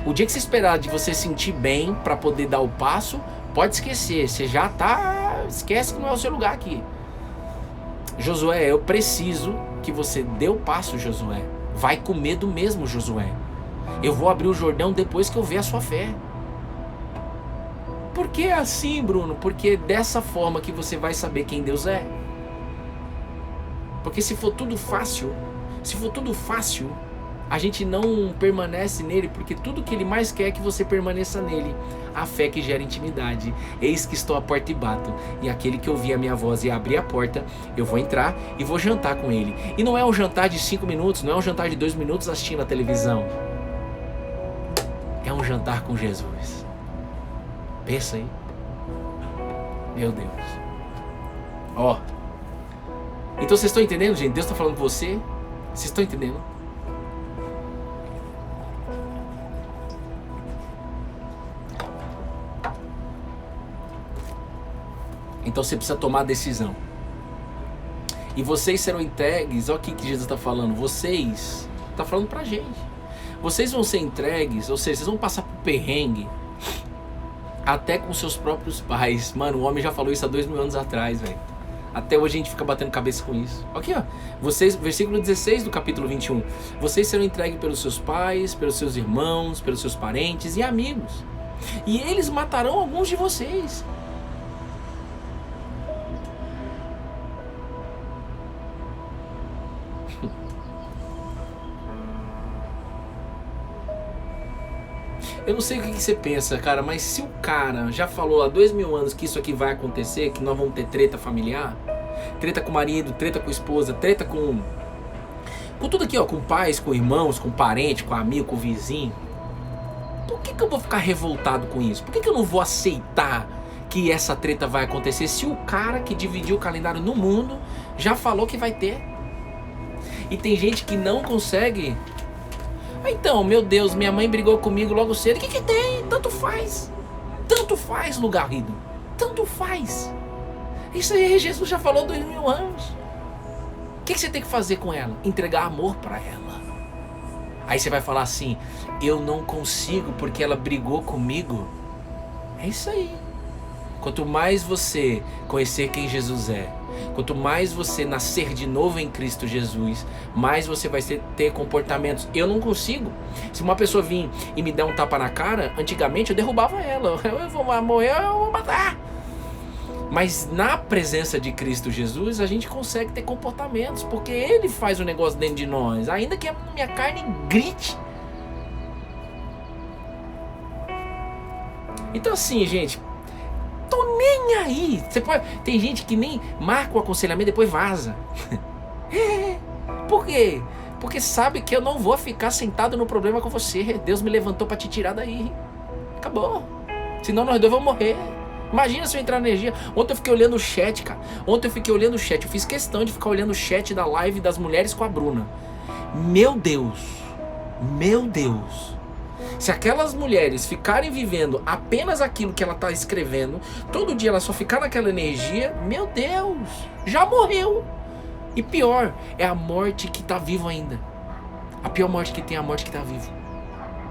O dia que você esperar de você sentir bem para poder dar o passo, pode esquecer. Você já tá... Esquece que não é o seu lugar aqui. Josué, eu preciso que você dê o passo, Josué. Vai com medo mesmo, Josué. Eu vou abrir o Jordão depois que eu ver a sua fé. Por que assim, Bruno? Porque dessa forma que você vai saber quem Deus é. Porque se for tudo fácil, a gente não permanece nele, porque tudo que ele mais quer é que você permaneça nele. A fé que gera intimidade. Eis que estou à porta e bato. E aquele que ouvir a minha voz e abrir a porta, eu vou entrar e vou jantar com ele. E não é um jantar de 5 minutos, não é um jantar de 2 minutos assistindo a televisão. É um jantar com Jesus. Pensa aí. Meu Deus. Ó. Então vocês estão entendendo, gente? Deus está falando com você. Vocês estão entendendo? Então você precisa tomar a decisão. E vocês serão entregues. Olha o que Jesus está falando. Vocês, está falando pra gente. Vocês vão ser entregues, ou seja, vocês vão passar por perrengue até com seus próprios pais. Mano, o homem já falou isso há 2000 anos atrás, velho. Até hoje a gente fica batendo cabeça com isso. Aqui, ó. Vocês, versículo 16 do capítulo 21. Vocês serão entregues pelos seus pais, pelos seus irmãos, pelos seus parentes e amigos. E eles matarão alguns de vocês. Eu não sei o que você pensa, cara, mas se o cara já falou há 2000 anos que isso aqui vai acontecer, que nós vamos ter treta familiar, treta com o marido, treta com a esposa, treta com tudo aqui, ó, com pais, com irmãos, com parente, com amigo, com vizinho, por que eu vou ficar revoltado com isso? Por que eu não vou aceitar que essa treta vai acontecer se o cara que dividiu o calendário no mundo já falou que vai ter? E tem gente que não consegue. Então, meu Deus, minha mãe brigou comigo logo cedo. O que tem? Tanto faz. Tanto faz, lugar rido. Tanto faz. Isso aí Jesus já falou 2000 anos. O que você tem que fazer com ela? Entregar amor para ela. Aí você vai falar assim, eu não consigo porque ela brigou comigo. É isso aí. Quanto mais você conhecer quem Jesus é, quanto mais você nascer de novo em Cristo Jesus, mais você vai ter comportamentos. Eu não consigo. Se uma pessoa vir e me der um tapa na cara, antigamente eu derrubava ela. Eu vou morrer, eu vou matar. Mas na presença de Cristo Jesus, a gente consegue ter comportamentos, porque Ele faz o negócio dentro de nós, ainda que a minha carne grite. Então assim, gente, tô nem aí. Tem gente que nem marca o aconselhamento e depois vaza. Por quê? Porque sabe que eu não vou ficar sentado no problema com você. Deus me levantou para te tirar daí. Acabou. Senão nós dois vamos morrer. Imagina se eu entrar na energia. Ontem eu fiquei olhando o chat, cara. Eu fiz questão de ficar olhando o chat da live das mulheres com a Bruna. Meu Deus. Se aquelas mulheres ficarem vivendo apenas aquilo que ela está escrevendo, todo dia ela só ficar naquela energia, meu Deus, já morreu. E pior, é a morte que está viva ainda. A pior morte que tem é a morte que está viva.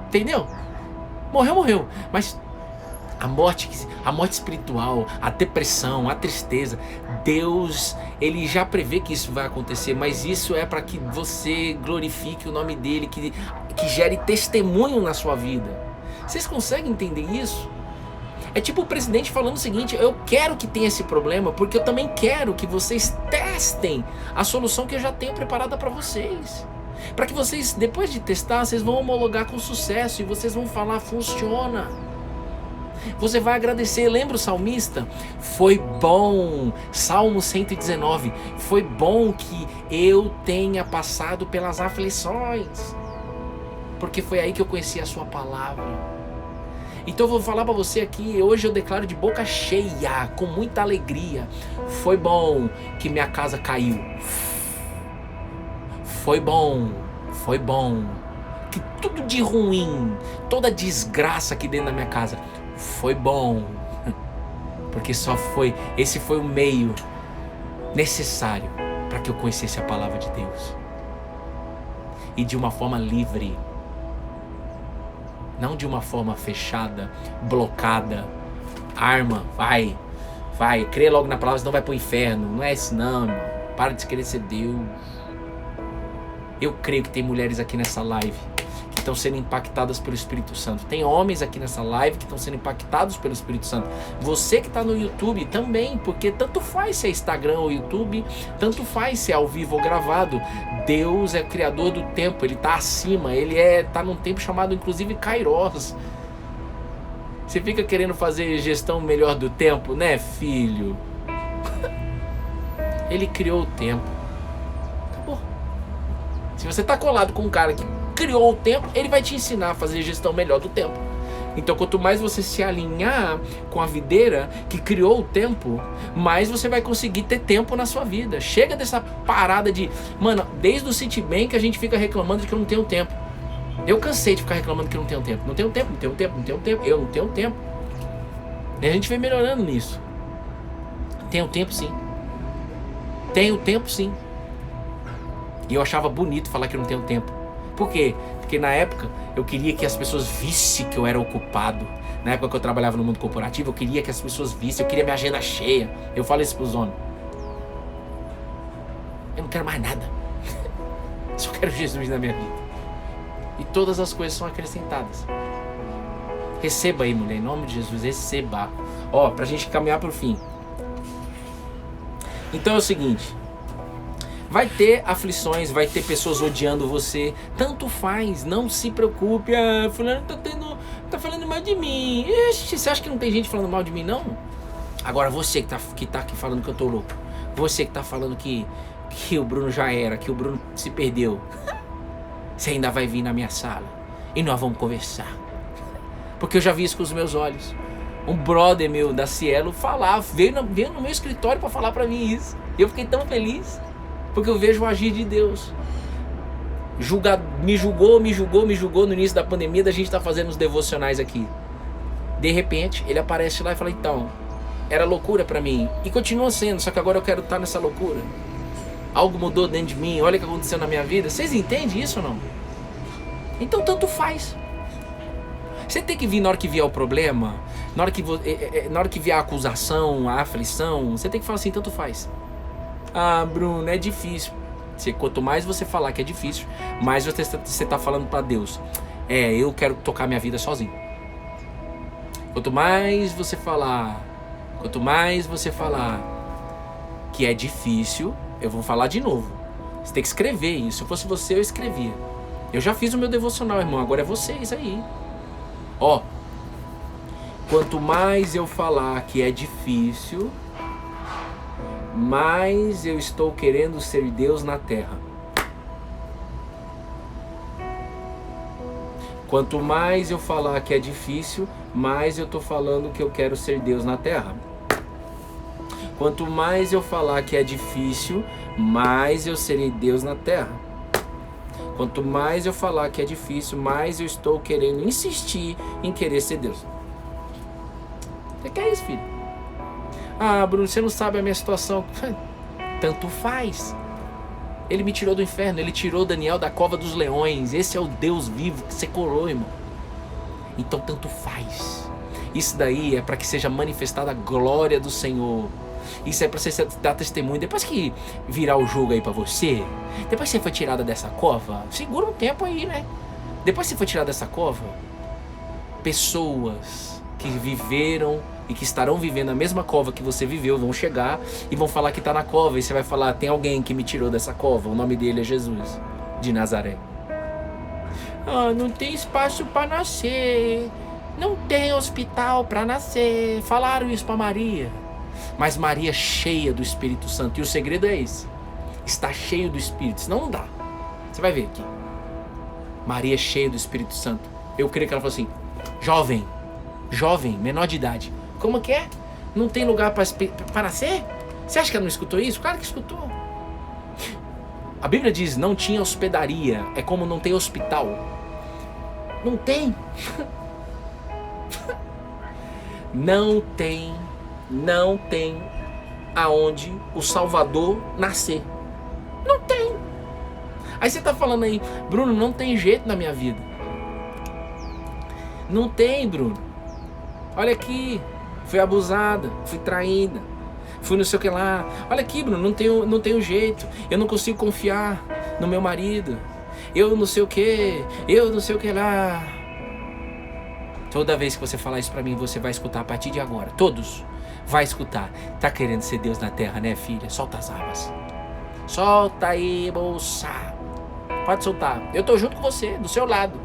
Entendeu? Morreu. Mas a morte espiritual, a depressão, a tristeza, Deus, Ele já prevê que isso vai acontecer, mas isso é para que você glorifique o nome dEle, que gere testemunho na sua vida. Vocês conseguem entender isso? É tipo o presidente falando o seguinte: eu quero que tenha esse problema, porque eu também quero que vocês testem a solução que eu já tenho preparada para vocês. Para que vocês, depois de testar, vocês vão homologar com sucesso e vocês vão falar, funciona. Você vai agradecer. Lembra o salmista? Foi bom, Salmo 119, foi bom que eu tenha passado pelas aflições, porque foi aí que eu conheci a sua palavra. Então eu vou falar para você aqui, hoje eu declaro de boca cheia, com muita alegria: foi bom que minha casa caiu. Foi bom que tudo de ruim, toda desgraça aqui dentro da minha casa, foi bom, porque esse foi o meio necessário para que eu conhecesse a palavra de Deus, e de uma forma livre, não de uma forma fechada, blocada. Arma, vai, crê logo na palavra, senão vai pro inferno. Não é isso não, irmão. Para de querer ser Deus. Eu creio que tem mulheres aqui nessa live que estão sendo impactadas pelo Espírito Santo. Tem homens aqui nessa live que estão sendo impactados pelo Espírito Santo. Você que está no YouTube também, porque tanto faz se é Instagram ou YouTube, tanto faz se é ao vivo ou gravado. Deus é o criador do tempo, Ele está acima, Ele está num tempo chamado inclusive Kairos. Você fica querendo fazer gestão melhor do tempo, né, filho? Ele criou o tempo. Acabou. Se você está colado com um cara que criou o tempo, ele vai te ensinar a fazer gestão melhor do tempo. Então quanto mais você se alinhar com a videira que criou o tempo, mais você vai conseguir ter tempo na sua vida. Chega dessa parada de, mano, desde o Citibank a gente fica reclamando de que eu não tenho tempo. Eu cansei de ficar reclamando que eu não tenho tempo. Não tenho tempo. Eu não tenho tempo. E a gente vem melhorando nisso. Tenho tempo sim. E eu achava bonito falar que eu não tenho tempo. Por quê? Porque na época eu queria que as pessoas vissem que eu era ocupado. Na época que eu trabalhava no mundo corporativo, eu queria que as pessoas vissem, eu queria minha agenda cheia. Eu falo isso pros homens. Eu não quero mais nada. Só quero Jesus na minha vida. E todas as coisas são acrescentadas. Receba aí, mulher, em nome de Jesus, receba. Ó, pra gente caminhar pro fim. Então é o seguinte: vai ter aflições, vai ter pessoas odiando você. Tanto faz, não se preocupe. Ah, fulano tá falando mal de mim. Ixi, você acha que não tem gente falando mal de mim, não? Agora você que tá aqui falando que eu tô louco. Você que tá falando que o Bruno já era, que o Bruno se perdeu. Você ainda vai vir na minha sala e nós vamos conversar. Porque eu já vi isso com os meus olhos. Um brother meu da Cielo veio no meu escritório para falar para mim isso. E eu fiquei tão feliz, porque eu vejo o agir de Deus. Me julgou no início da pandemia, da gente tá fazendo os devocionais aqui. De repente, ele aparece lá e fala: então, era loucura para mim. E continua sendo, só que agora eu quero estar nessa loucura. Algo mudou dentro de mim, olha o que aconteceu na minha vida. Vocês entendem isso ou não? Então tanto faz. Você tem que vir na hora que vier o problema, na hora que vier a acusação, a aflição, você tem que falar assim, tanto faz. Ah, Bruno, é difícil. Quanto mais você falar que é difícil, mais você tá falando para Deus. Eu quero tocar minha vida sozinho. Quanto mais você falar que é difícil, eu vou falar de novo. Você tem que escrever isso. Se eu fosse você, eu escrevia. Eu já fiz o meu devocional, irmão. Agora é vocês aí. Ó. Quanto mais eu falar que é difícil, mais eu estou querendo ser Deus na terra. Quanto mais eu falar que é difícil, mais eu estou falando que eu quero ser Deus na terra. Quanto mais eu falar que é difícil, mais eu serei Deus na terra. Quanto mais eu falar que é difícil, mais eu estou querendo insistir em querer ser Deus. Você quer isso, filho? Ah, Bruno, você não sabe a minha situação. Tanto faz. Ele me tirou do inferno, ele tirou Daniel da cova dos leões. Esse é o Deus vivo que você colou, irmão. Então tanto faz. Isso daí é para que seja manifestada a glória do Senhor. Isso é para você dar testemunho. Depois que virar o jogo aí para você, depois que você foi tirada dessa cova, segura um tempo aí, né? Depois que você foi tirada dessa cova, pessoas que viveram e que estarão vivendo a mesma cova que você viveu vão chegar e vão falar que está na cova. E você vai falar, tem alguém que me tirou dessa cova, o nome dele é Jesus de Nazaré. Ah, não tem espaço para nascer, não tem hospital para nascer. Falaram isso para Maria. Mas Maria cheia do Espírito Santo. E o segredo é esse. Está cheio do Espírito. Senão não dá. Você vai ver aqui. Maria cheia do Espírito Santo. Eu creio que ela falou assim, jovem, menor de idade. Como que é? Não tem lugar para nascer? Você acha que ela não escutou isso? Claro que escutou. A Bíblia diz, não tinha hospedaria. É como não tem hospital. Não tem. Não tem aonde o Salvador nascer. Não tem. Aí você tá falando aí, Bruno, não tem jeito na minha vida. Não tem, Bruno. Olha aqui, fui abusada, fui traída, fui não sei o que lá. Olha aqui, Bruno, não tenho jeito. Eu não consigo confiar no meu marido. Eu não sei o que lá. Toda vez que você falar isso pra mim, você vai escutar a partir de agora. Todos vai escutar. Tá querendo ser Deus na terra, né, filha? Solta as armas. Solta aí, moça. Pode soltar. Eu tô junto com você, do seu lado.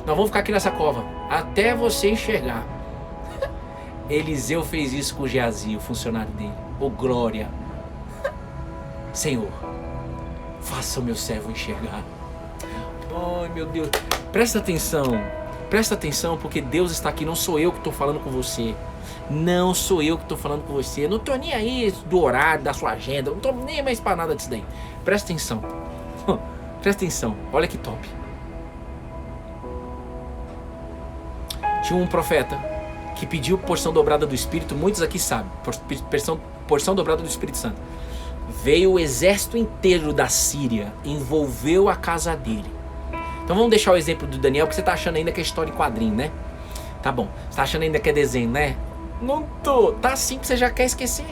Nós vamos ficar aqui nessa cova até você enxergar. Eliseu fez isso com Geazi, o funcionário dele. Ô glória. Senhor, faça o meu servo enxergar. Ai, meu Deus. Presta atenção, porque Deus está aqui. Não sou eu que estou falando com você. Não sou eu que estou falando com você. Não estou nem aí do horário, da sua agenda. Não estou nem mais para nada disso daí. Presta atenção. Presta atenção. Olha que top. Tinha um profeta que pediu porção dobrada do Espírito. Muitos aqui sabem. Porção dobrada do Espírito Santo. Veio o exército inteiro da Síria. Envolveu a casa dele. Então vamos deixar o exemplo do Daniel, porque você tá achando ainda que é história em quadrinho, né? Tá bom. Você tá achando ainda que é desenho, né? Não tô. Tá assim que você já quer esquecer.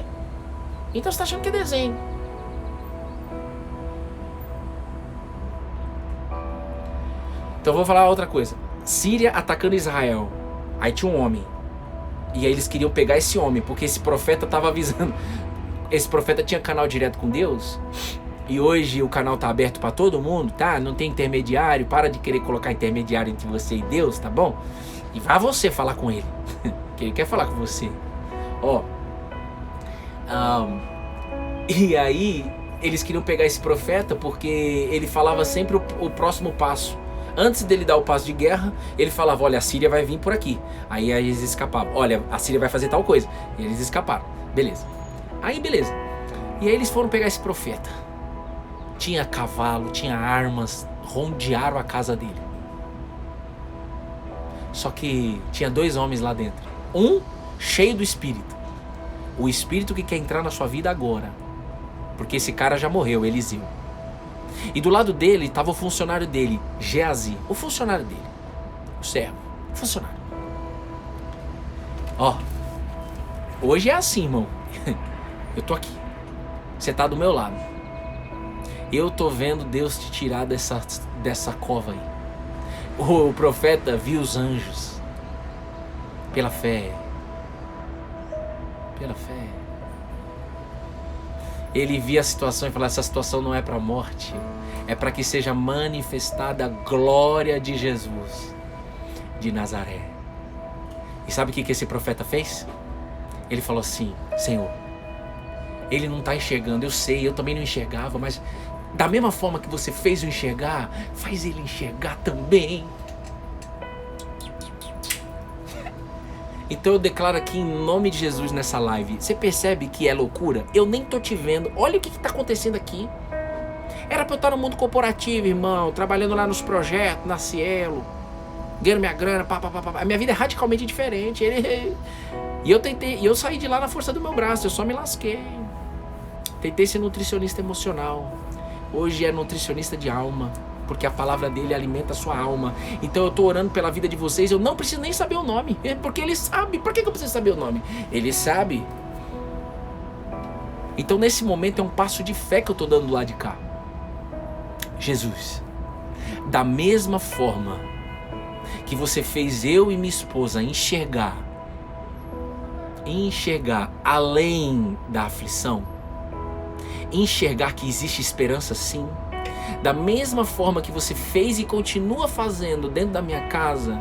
Então você tá achando que é desenho. Então vou falar outra coisa. Síria atacando Israel. Aí tinha um homem. E aí eles queriam pegar esse homem, porque esse profeta tava avisando. Esse profeta tinha canal direto com Deus. E hoje o canal tá aberto para todo mundo, tá? Não tem intermediário. Para de querer colocar intermediário entre você e Deus, tá bom? E vá você falar com ele. Que ele quer falar com você. Ó. E aí eles queriam pegar esse profeta porque ele falava sempre o próximo passo. Antes dele dar o passo de guerra, ele falava, olha, a Síria vai vir por aqui. Aí eles escapavam. Olha, a Síria vai fazer tal coisa. E eles escaparam. Beleza. Aí beleza. E aí eles foram pegar esse profeta. Tinha cavalo, tinha armas, rondearam a casa dele. Só que tinha dois homens lá dentro. Um cheio do Espírito. O Espírito que quer entrar na sua vida agora. Porque esse cara já morreu, Eliseu. E do lado dele estava o funcionário dele, Geazi. O funcionário dele. O servo. O funcionário. Ó, hoje é assim, irmão. Eu tô aqui. Você tá do meu lado. Eu tô vendo Deus te tirar dessa cova aí. O profeta viu os anjos. Pela fé. Pela fé. Ele via a situação e falava: essa situação não é para a morte, é para que seja manifestada a glória de Jesus de Nazaré. E sabe o que esse profeta fez? Ele falou assim: Senhor, ele não está enxergando, eu sei, eu também não enxergava, mas da mesma forma que você fez o enxergar, faz ele enxergar também. Então eu declaro aqui em nome de Jesus nessa live. Você percebe que é loucura? Eu nem tô te vendo. Olha o que está acontecendo aqui. Era para eu estar no mundo corporativo, irmão, trabalhando lá nos projetos, na Cielo, ganhando minha grana, A minha vida é radicalmente diferente. E eu saí de lá na força do meu braço, eu só me lasquei. Tentei ser nutricionista emocional. Hoje é nutricionista de alma, porque a palavra dele alimenta a sua alma. Então eu tô orando pela vida de vocês. Eu não preciso nem saber o nome, porque ele sabe. Por que eu preciso saber o nome? Ele sabe. Então nesse momento é um passo de fé que eu tô dando do lado de cá. Jesus, da mesma forma que você fez eu e minha esposa enxergar além da aflição, enxergar que existe esperança sim, da mesma forma que você fez e continua fazendo dentro da minha casa,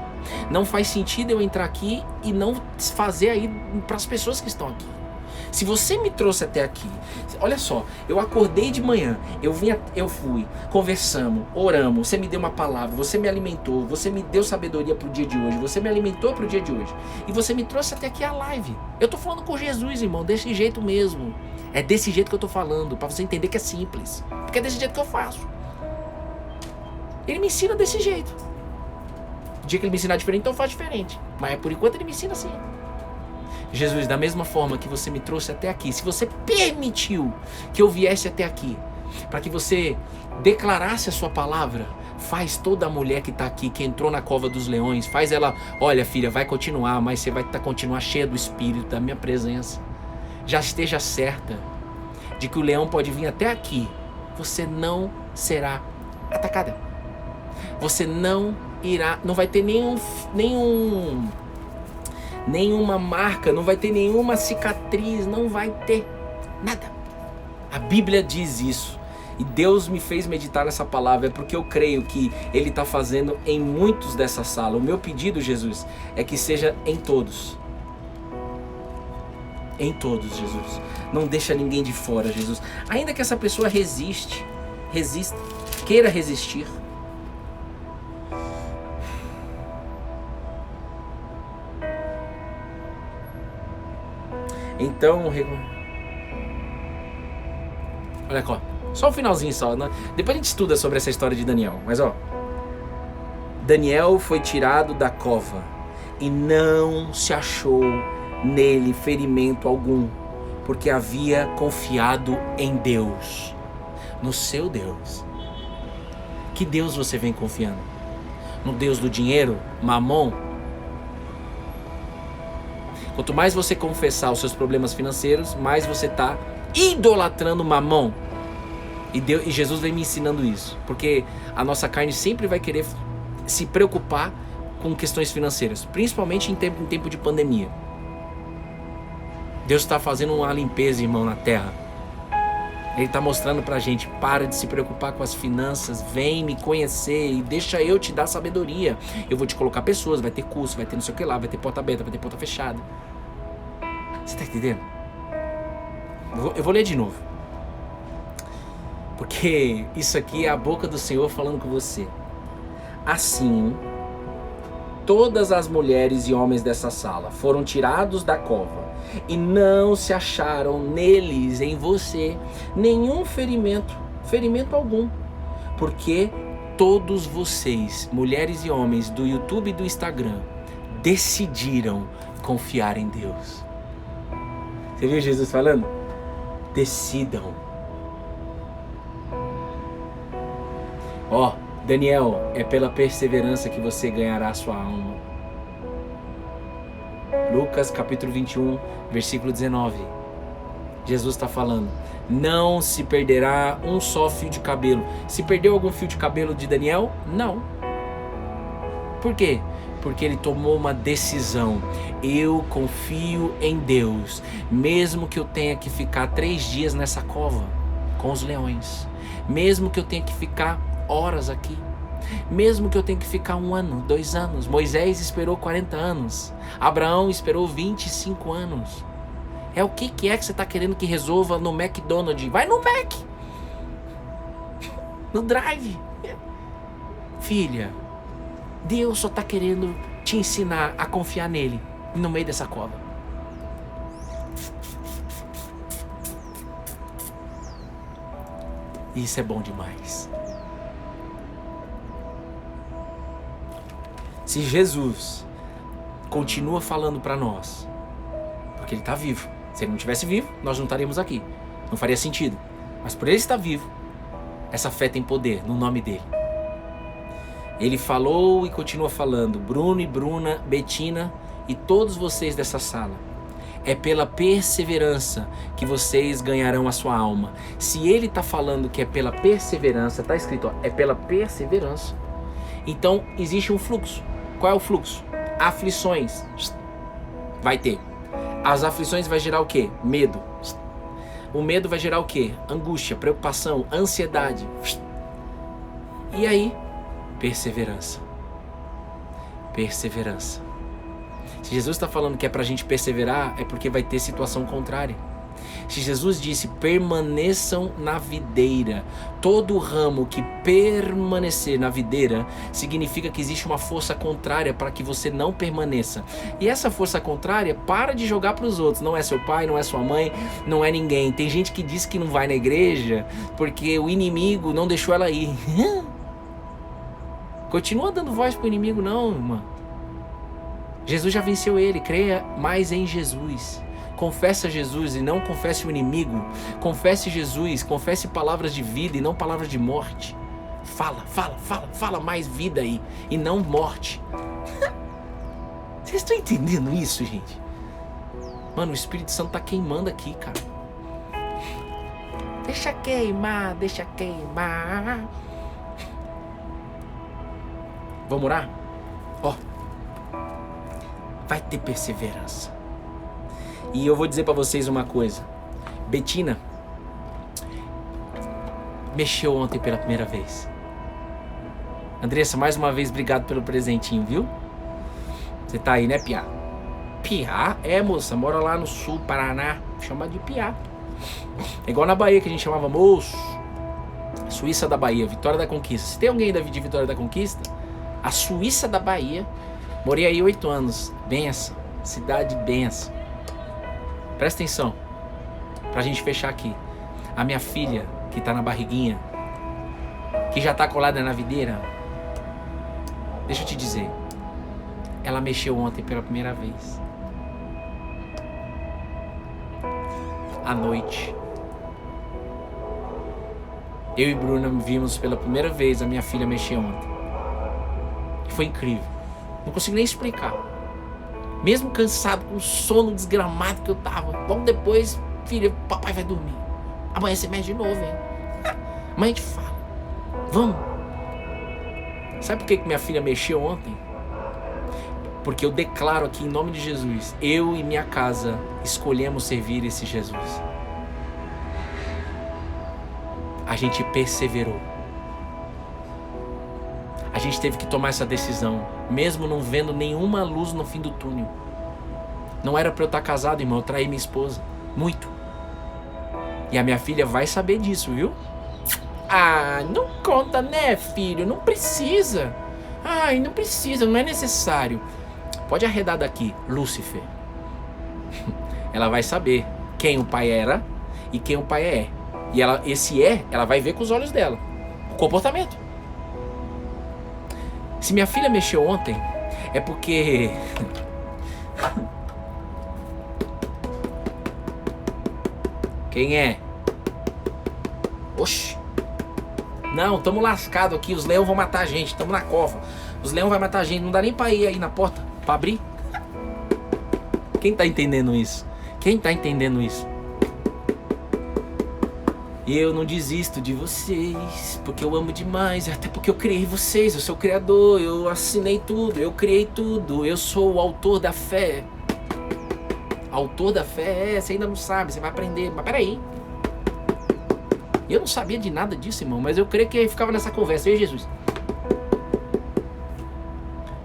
não faz sentido eu entrar aqui e não fazer aí para as pessoas que estão aqui. Se você me trouxe até aqui, olha só, eu acordei de manhã, eu fui, conversamos, oramos, você me deu uma palavra, você me alimentou, você me deu sabedoria pro dia de hoje, você me alimentou pro dia de hoje, e você me trouxe até aqui a live. Eu tô falando com Jesus, irmão, desse jeito mesmo. É desse jeito que eu tô falando, para você entender que é simples, porque é desse jeito que eu faço. Ele me ensina desse jeito. O dia que ele me ensinar diferente, então eu faço diferente. Mas por enquanto ele me ensina assim. Jesus, da mesma forma que você me trouxe até aqui, se você permitiu que eu viesse até aqui, para que você declarasse a sua palavra, faz toda a mulher que está aqui, que entrou na cova dos leões, faz ela: olha filha, vai continuar, mas você vai continuar cheia do Espírito, da minha presença. Já esteja certa de que o leão pode vir até aqui, você não será atacada. Você não vai ter nenhuma marca, não vai ter nenhuma cicatriz, não vai ter nada. A Bíblia diz isso. E Deus me fez meditar nessa palavra, porque eu creio que Ele está fazendo em muitos dessa sala. O meu pedido, Jesus, é que seja em todos. Em todos, Jesus. Não deixa ninguém de fora, Jesus. Ainda que essa pessoa resista, queira resistir. Então, olha aqui, ó. Só o finalzinho só, né? Depois a gente estuda sobre essa história de Daniel. Mas ó, Daniel foi tirado da cova e não se achou nele ferimento algum, porque havia confiado em Deus, no seu Deus. Que Deus você vem confiando? No Deus do dinheiro, Mamon? Quanto mais você confessar os seus problemas financeiros, mais você está idolatrando Mamon. E Jesus vem me ensinando isso, porque a nossa carne sempre vai querer se preocupar com questões financeiras, principalmente em tempo de pandemia. Deus está fazendo uma limpeza, irmão, na terra. Ele está mostrando pra gente: para de se preocupar com as finanças, vem me conhecer e deixa eu te dar sabedoria. Eu vou te colocar pessoas, vai ter curso, vai ter não sei o que lá, vai ter porta aberta, vai ter porta fechada. Você tá entendendo? Eu vou ler de novo, porque isso aqui é a boca do Senhor falando com você. Assim, todas as mulheres e homens dessa sala foram tirados da cova e não se acharam neles, em você, nenhum ferimento algum, porque todos vocês, mulheres e homens do YouTube e do Instagram, decidiram confiar em Deus. Você viu Jesus falando? Decidam. Ó, Daniel, é pela perseverança que você ganhará a sua alma. Lucas capítulo 21, versículo 19. Jesus está falando: não se perderá um só fio de cabelo. Se perdeu algum fio de cabelo de Daniel? Não. Por quê? Porque ele tomou uma decisão. Eu confio em Deus, mesmo que eu tenha que ficar 3 dias nessa cova com os leões, mesmo que eu tenha que ficar horas aqui, mesmo que eu tenha que ficar 1 ano, 2 anos. Moisés esperou 40 anos, Abraão esperou 25 anos. É o que é que você está querendo que resolva no McDonald's? Vai no Mac, no Drive. Filha, Deus só está querendo te ensinar a confiar nele no meio dessa cova. Isso é bom demais. Se Jesus continua falando para nós, porque ele está vivo. Se ele não estivesse vivo, nós não estaríamos aqui. Não faria sentido. Mas por ele estar vivo, essa fé tem poder no nome dele. Ele falou e continua falando. Bruno e Bruna, Betina e todos vocês dessa sala. É pela perseverança que vocês ganharão a sua alma. Se ele está falando que é pela perseverança, está escrito, ó, é pela perseverança. Então existe um fluxo. Qual é o fluxo? Aflições. Vai ter. As aflições vai gerar o quê? Medo. O medo vai gerar o quê? Angústia, preocupação, ansiedade. E aí? Perseverança. Perseverança. Se Jesus está falando que é para a gente perseverar, é porque vai ter situação contrária. Se Jesus disse, permaneçam na videira, todo ramo que permanecer na videira, significa que existe uma força contrária para que você não permaneça. E essa força contrária, para de jogar para os outros. Não é seu pai, não é sua mãe, não é ninguém. Tem gente que diz que não vai na igreja porque o inimigo não deixou ela ir. Continua dando voz para o inimigo não, irmã. Jesus já venceu ele, creia mais em Jesus. Confessa Jesus e não confesse o inimigo. Confesse Jesus, confesse palavras de vida e não palavras de morte. Fala mais vida aí e não morte. Vocês estão entendendo isso, gente? Mano, o Espírito Santo tá queimando aqui, cara. Deixa queimar. Vamos orar? Ó, vai ter perseverança. E eu vou dizer pra vocês uma coisa. Betina mexeu ontem pela primeira vez. Andressa, mais uma vez, obrigado pelo presentinho, viu? Você tá aí, né, Piá? Piá? É, moça, mora lá no sul, Paraná. Chama de Piá. É igual na Bahia que a gente chamava moço. Suíça da Bahia, Vitória da Conquista. Se tem alguém de Vitória da Conquista, a Suíça da Bahia. Morei aí 8 anos. Benção. Cidade benção. Presta atenção, pra gente fechar aqui. A minha filha, que tá na barriguinha, que já tá colada na videira, deixa eu te dizer, ela mexeu ontem pela primeira vez. À noite. Eu e Bruna vimos pela primeira vez a minha filha mexer ontem. Foi incrível. Não consigo nem explicar. Mesmo cansado, com sono desgramado que eu tava. Logo depois, filha, papai vai dormir. Amanhã você mexe de novo, hein? Amanhã a gente fala. Vamos. Sabe por que minha filha mexeu ontem? Porque eu declaro aqui em nome de Jesus, eu e minha casa escolhemos servir esse Jesus. A gente perseverou. A gente teve que tomar essa decisão, mesmo não vendo nenhuma luz no fim do túnel. Não era para eu estar casado, irmão, eu traí minha esposa. Muito. E a minha filha vai saber disso, viu? Ah, não conta, né, filho? Não precisa. Ai, não precisa, não é necessário. Pode arredar daqui, Lúcifer. Ela vai saber quem o pai era e quem o pai é. E ela vai ver com os olhos dela. O comportamento. Se minha filha mexeu ontem, é porque... Quem é? Oxi. Não, tamo lascado aqui, os leões vão matar a gente, tamo na cova. Os leões vão matar a gente, não dá nem pra ir aí na porta, pra abrir. Quem está entendendo isso? Quem está entendendo isso? Eu não desisto de vocês, porque eu amo demais, até porque eu criei vocês, eu sou o criador, eu assinei tudo, eu criei tudo, eu sou o autor da fé. Autor da fé, você ainda não sabe, você vai aprender, mas peraí. Eu não sabia de nada disso, irmão, mas eu creio que ficava nessa conversa, eu e Jesus.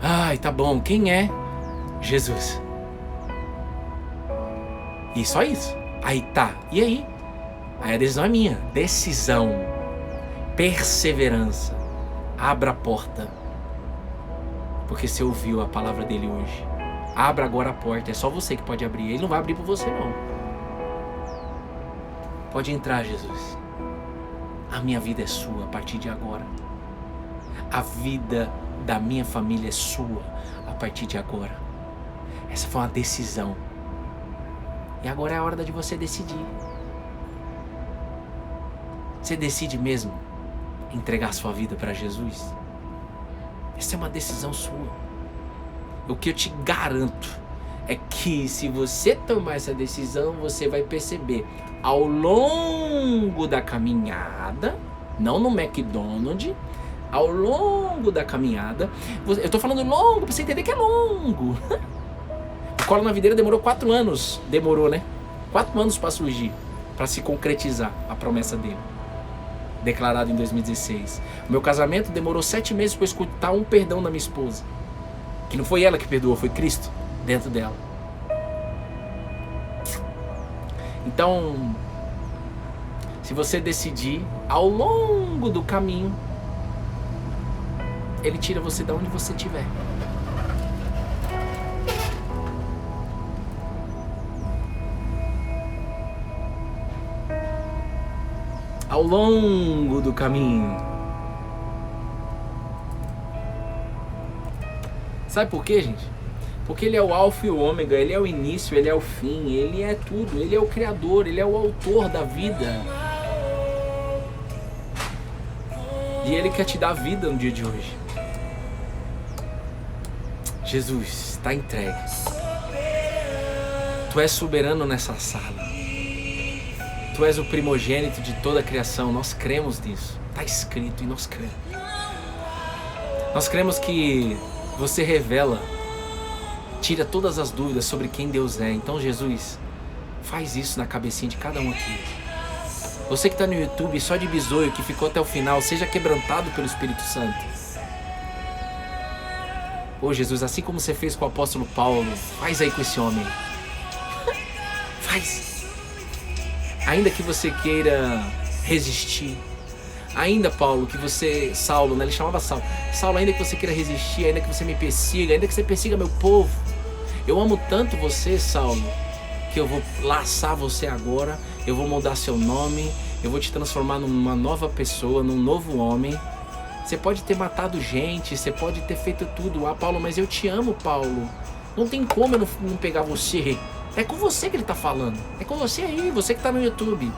Ai, tá bom, quem é? Jesus. E só isso. Aí tá, e aí? Aí a decisão é minha. Decisão. Perseverança. Abra a porta. Porque você ouviu a palavra dele hoje. Abra agora a porta. É só você que pode abrir. Ele não vai abrir por você, não. Pode entrar, Jesus. A minha vida é sua a partir de agora. A vida da minha família é sua a partir de agora. Essa foi uma decisão. E agora é a hora de você decidir. Você decide mesmo entregar sua vida para Jesus? Essa é uma decisão sua. O que eu te garanto é que se você tomar essa decisão, você vai perceber ao longo da caminhada, não no McDonald's, ao longo da caminhada, eu tô falando longo para você entender que é longo. O Colo na Videira demorou 4 anos, demorou, né? 4 anos para surgir, para se concretizar a promessa dele. Declarado em 2016. O meu casamento demorou 7 meses para escutar um perdão da minha esposa. Que não foi ela que perdoou, foi Cristo dentro dela. Então, se você decidir, ao longo do caminho, Ele tira você de onde você estiver. Ao longo do caminho. Sabe por quê, gente? Porque Ele é o alfa e o ômega, Ele é o início, Ele é o fim, Ele é tudo, Ele é o criador, Ele é o autor da vida. E Ele quer te dar vida no dia de hoje. Jesus, está entregue. Tu és soberano nessa sala. Tu és o primogênito de toda a criação. Nós cremos nisso. Está escrito e nós cremos. Nós cremos que você revela, tira todas as dúvidas sobre quem Deus é. Então, Jesus, faz isso na cabecinha de cada um aqui. Você que está no YouTube, só de bisoio, que ficou até o final, seja quebrantado pelo Espírito Santo. Ô Jesus, assim como você fez com o apóstolo Paulo, faz aí com esse homem. Faz. Ainda que você queira resistir, ainda, Paulo, que você, Saulo, né? Ele chamava Saulo. Saulo, ainda que você queira resistir, ainda que você me persiga, ainda que você persiga meu povo. Eu amo tanto você, Saulo, que eu vou laçar você agora, eu vou mudar seu nome, eu vou te transformar numa nova pessoa, num novo homem. Você pode ter matado gente, você pode ter feito tudo. Ah, Paulo, mas eu te amo, Paulo. Não tem como eu não pegar você. É com você que ele está falando. É com você aí, você que está no YouTube.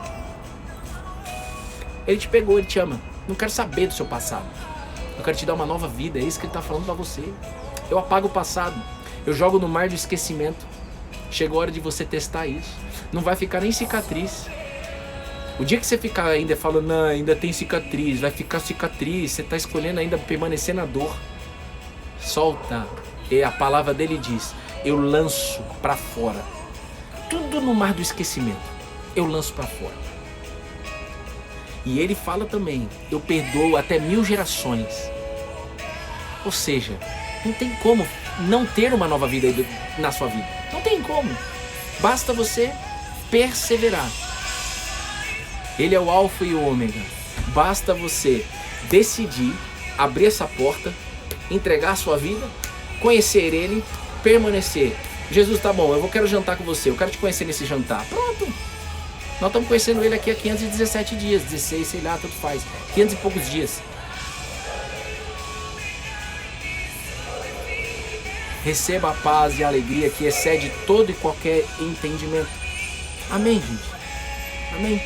Ele te pegou, ele te ama. Não quero saber do seu passado. Eu quero te dar uma nova vida. É isso que ele está falando para você. Eu apago o passado. Eu jogo no mar do esquecimento. Chegou a hora de você testar isso. Não vai ficar nem cicatriz. O dia que você ficar ainda falando, não, ainda tem cicatriz, vai ficar cicatriz, você está escolhendo ainda permanecer na dor. Solta. E a palavra dele diz, eu lanço para fora. Tudo no mar do esquecimento. Eu lanço para fora. E ele fala também, eu perdoo até 1000 gerações. Ou seja, não tem como não ter uma nova vida na sua vida. Não tem como. Basta você perseverar. Ele é o alfa e o ômega. Basta você decidir, abrir essa porta, entregar a sua vida, conhecer ele, permanecer. Jesus, tá bom, eu quero jantar com você, eu quero te conhecer nesse jantar. Pronto. Nós estamos conhecendo ele aqui há 517 dias, 16, sei lá, tudo faz. 500 e poucos dias. Receba a paz e a alegria que excede todo e qualquer entendimento. Amém, gente. Amém.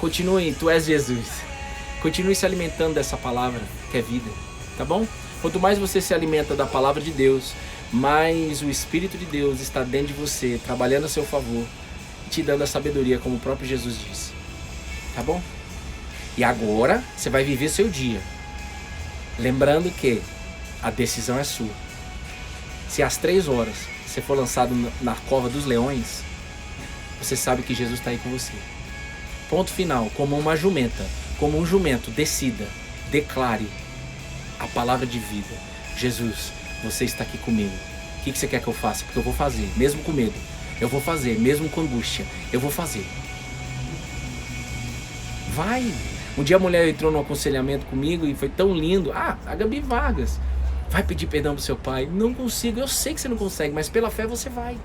Continue, tu és Jesus. Continue se alimentando dessa palavra que é vida, tá bom? Quanto mais você se alimenta da palavra de Deus, mais o Espírito de Deus está dentro de você, trabalhando a seu favor, te dando a sabedoria, como o próprio Jesus disse. Tá bom? E agora você vai viver seu dia. Lembrando que a decisão é sua. Se às 3 horas você for lançado na cova dos leões, você sabe que Jesus está aí com você. Ponto final. Como uma jumenta, como um jumento, decida, declare a palavra de vida. Jesus, você está aqui comigo. O que você quer que eu faça? Porque eu vou fazer, mesmo com medo. Eu vou fazer, mesmo com angústia. Eu vou fazer. Vai. Um dia a mulher entrou no aconselhamento comigo e foi tão lindo. A Gabi Vargas. Vai pedir perdão pro seu pai. Não consigo. Eu sei que você não consegue, mas pela fé você vai.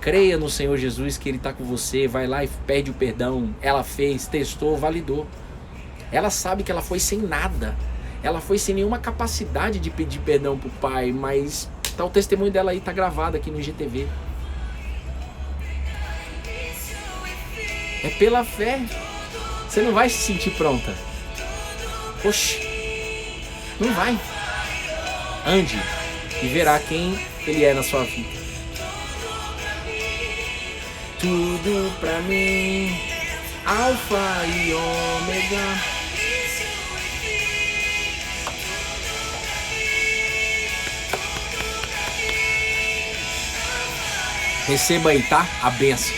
Creia no Senhor Jesus que Ele está com você. Vai lá e pede o perdão. Ela fez, testou, validou. Ela sabe que ela foi sem nada. Ela foi sem nenhuma capacidade de pedir perdão pro pai, mas tá o testemunho dela aí, tá gravado aqui no IGTV. É pela fé. Você não vai se sentir pronta. Oxi, não vai. Ande e verá quem Ele é na sua vida. Tudo pra mim, Alfa e Ômega. Receba aí, tá? A bênção.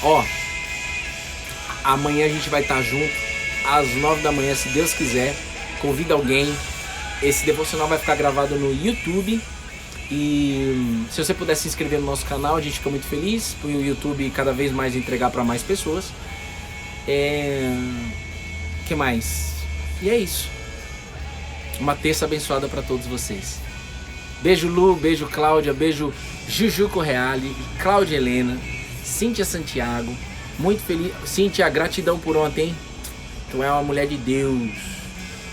Ó, amanhã a gente vai estar junto às 9 da manhã, se Deus quiser. Convida alguém. Esse devocional vai ficar gravado no YouTube. E se você puder se inscrever no nosso canal, a gente fica muito feliz. Para o YouTube cada vez mais entregar para mais pessoas. Que mais? E é isso. Uma terça abençoada para todos vocês. Beijo Lu, beijo Cláudia, beijo Juju Correale, Cláudia Helena, Cíntia Santiago. Muito feliz. Cíntia, gratidão por ontem, hein? Tu é uma mulher de Deus.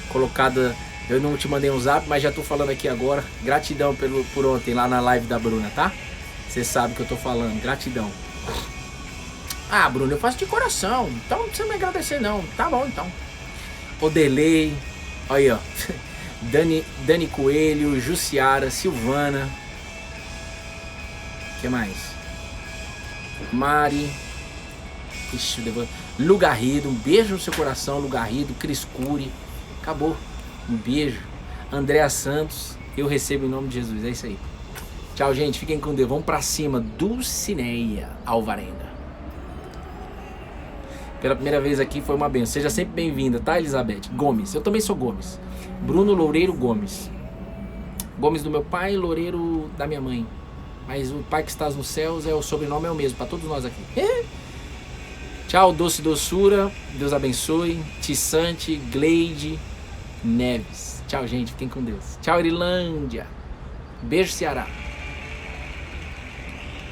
Colocada. Eu não te mandei um zap, mas já tô falando aqui agora. Gratidão por ontem lá na live da Bruna, tá? Você sabe o que eu tô falando. Gratidão. Ah, Bruna, eu faço de coração. Então não precisa me agradecer não. Tá bom então. Odelei. Olha aí, ó. Dani Coelho, Jussiara, Silvana. O que mais? Mari. Ixi, Lu Garrido, um beijo no seu coração, Lu Garrido, Cris Cury. Acabou. Um beijo. Andréa Santos, eu recebo em nome de Jesus. É isso aí. Tchau, gente. Fiquem com Deus. Vamos pra cima. Dulcineia Alvarenga. Pela primeira vez aqui foi uma benção. Seja sempre bem-vinda, tá, Elizabeth? Gomes. Eu também sou Gomes. Bruno Loureiro Gomes. Gomes do meu pai, Loureiro da minha mãe. Mas o Pai que estás nos céus, o sobrenome é o mesmo para todos nós aqui. Tchau, doce doçura. Deus abençoe. Tissante, Gleide, Neves. Tchau, gente. Fiquem com Deus. Tchau, Irilândia. Beijo, Ceará.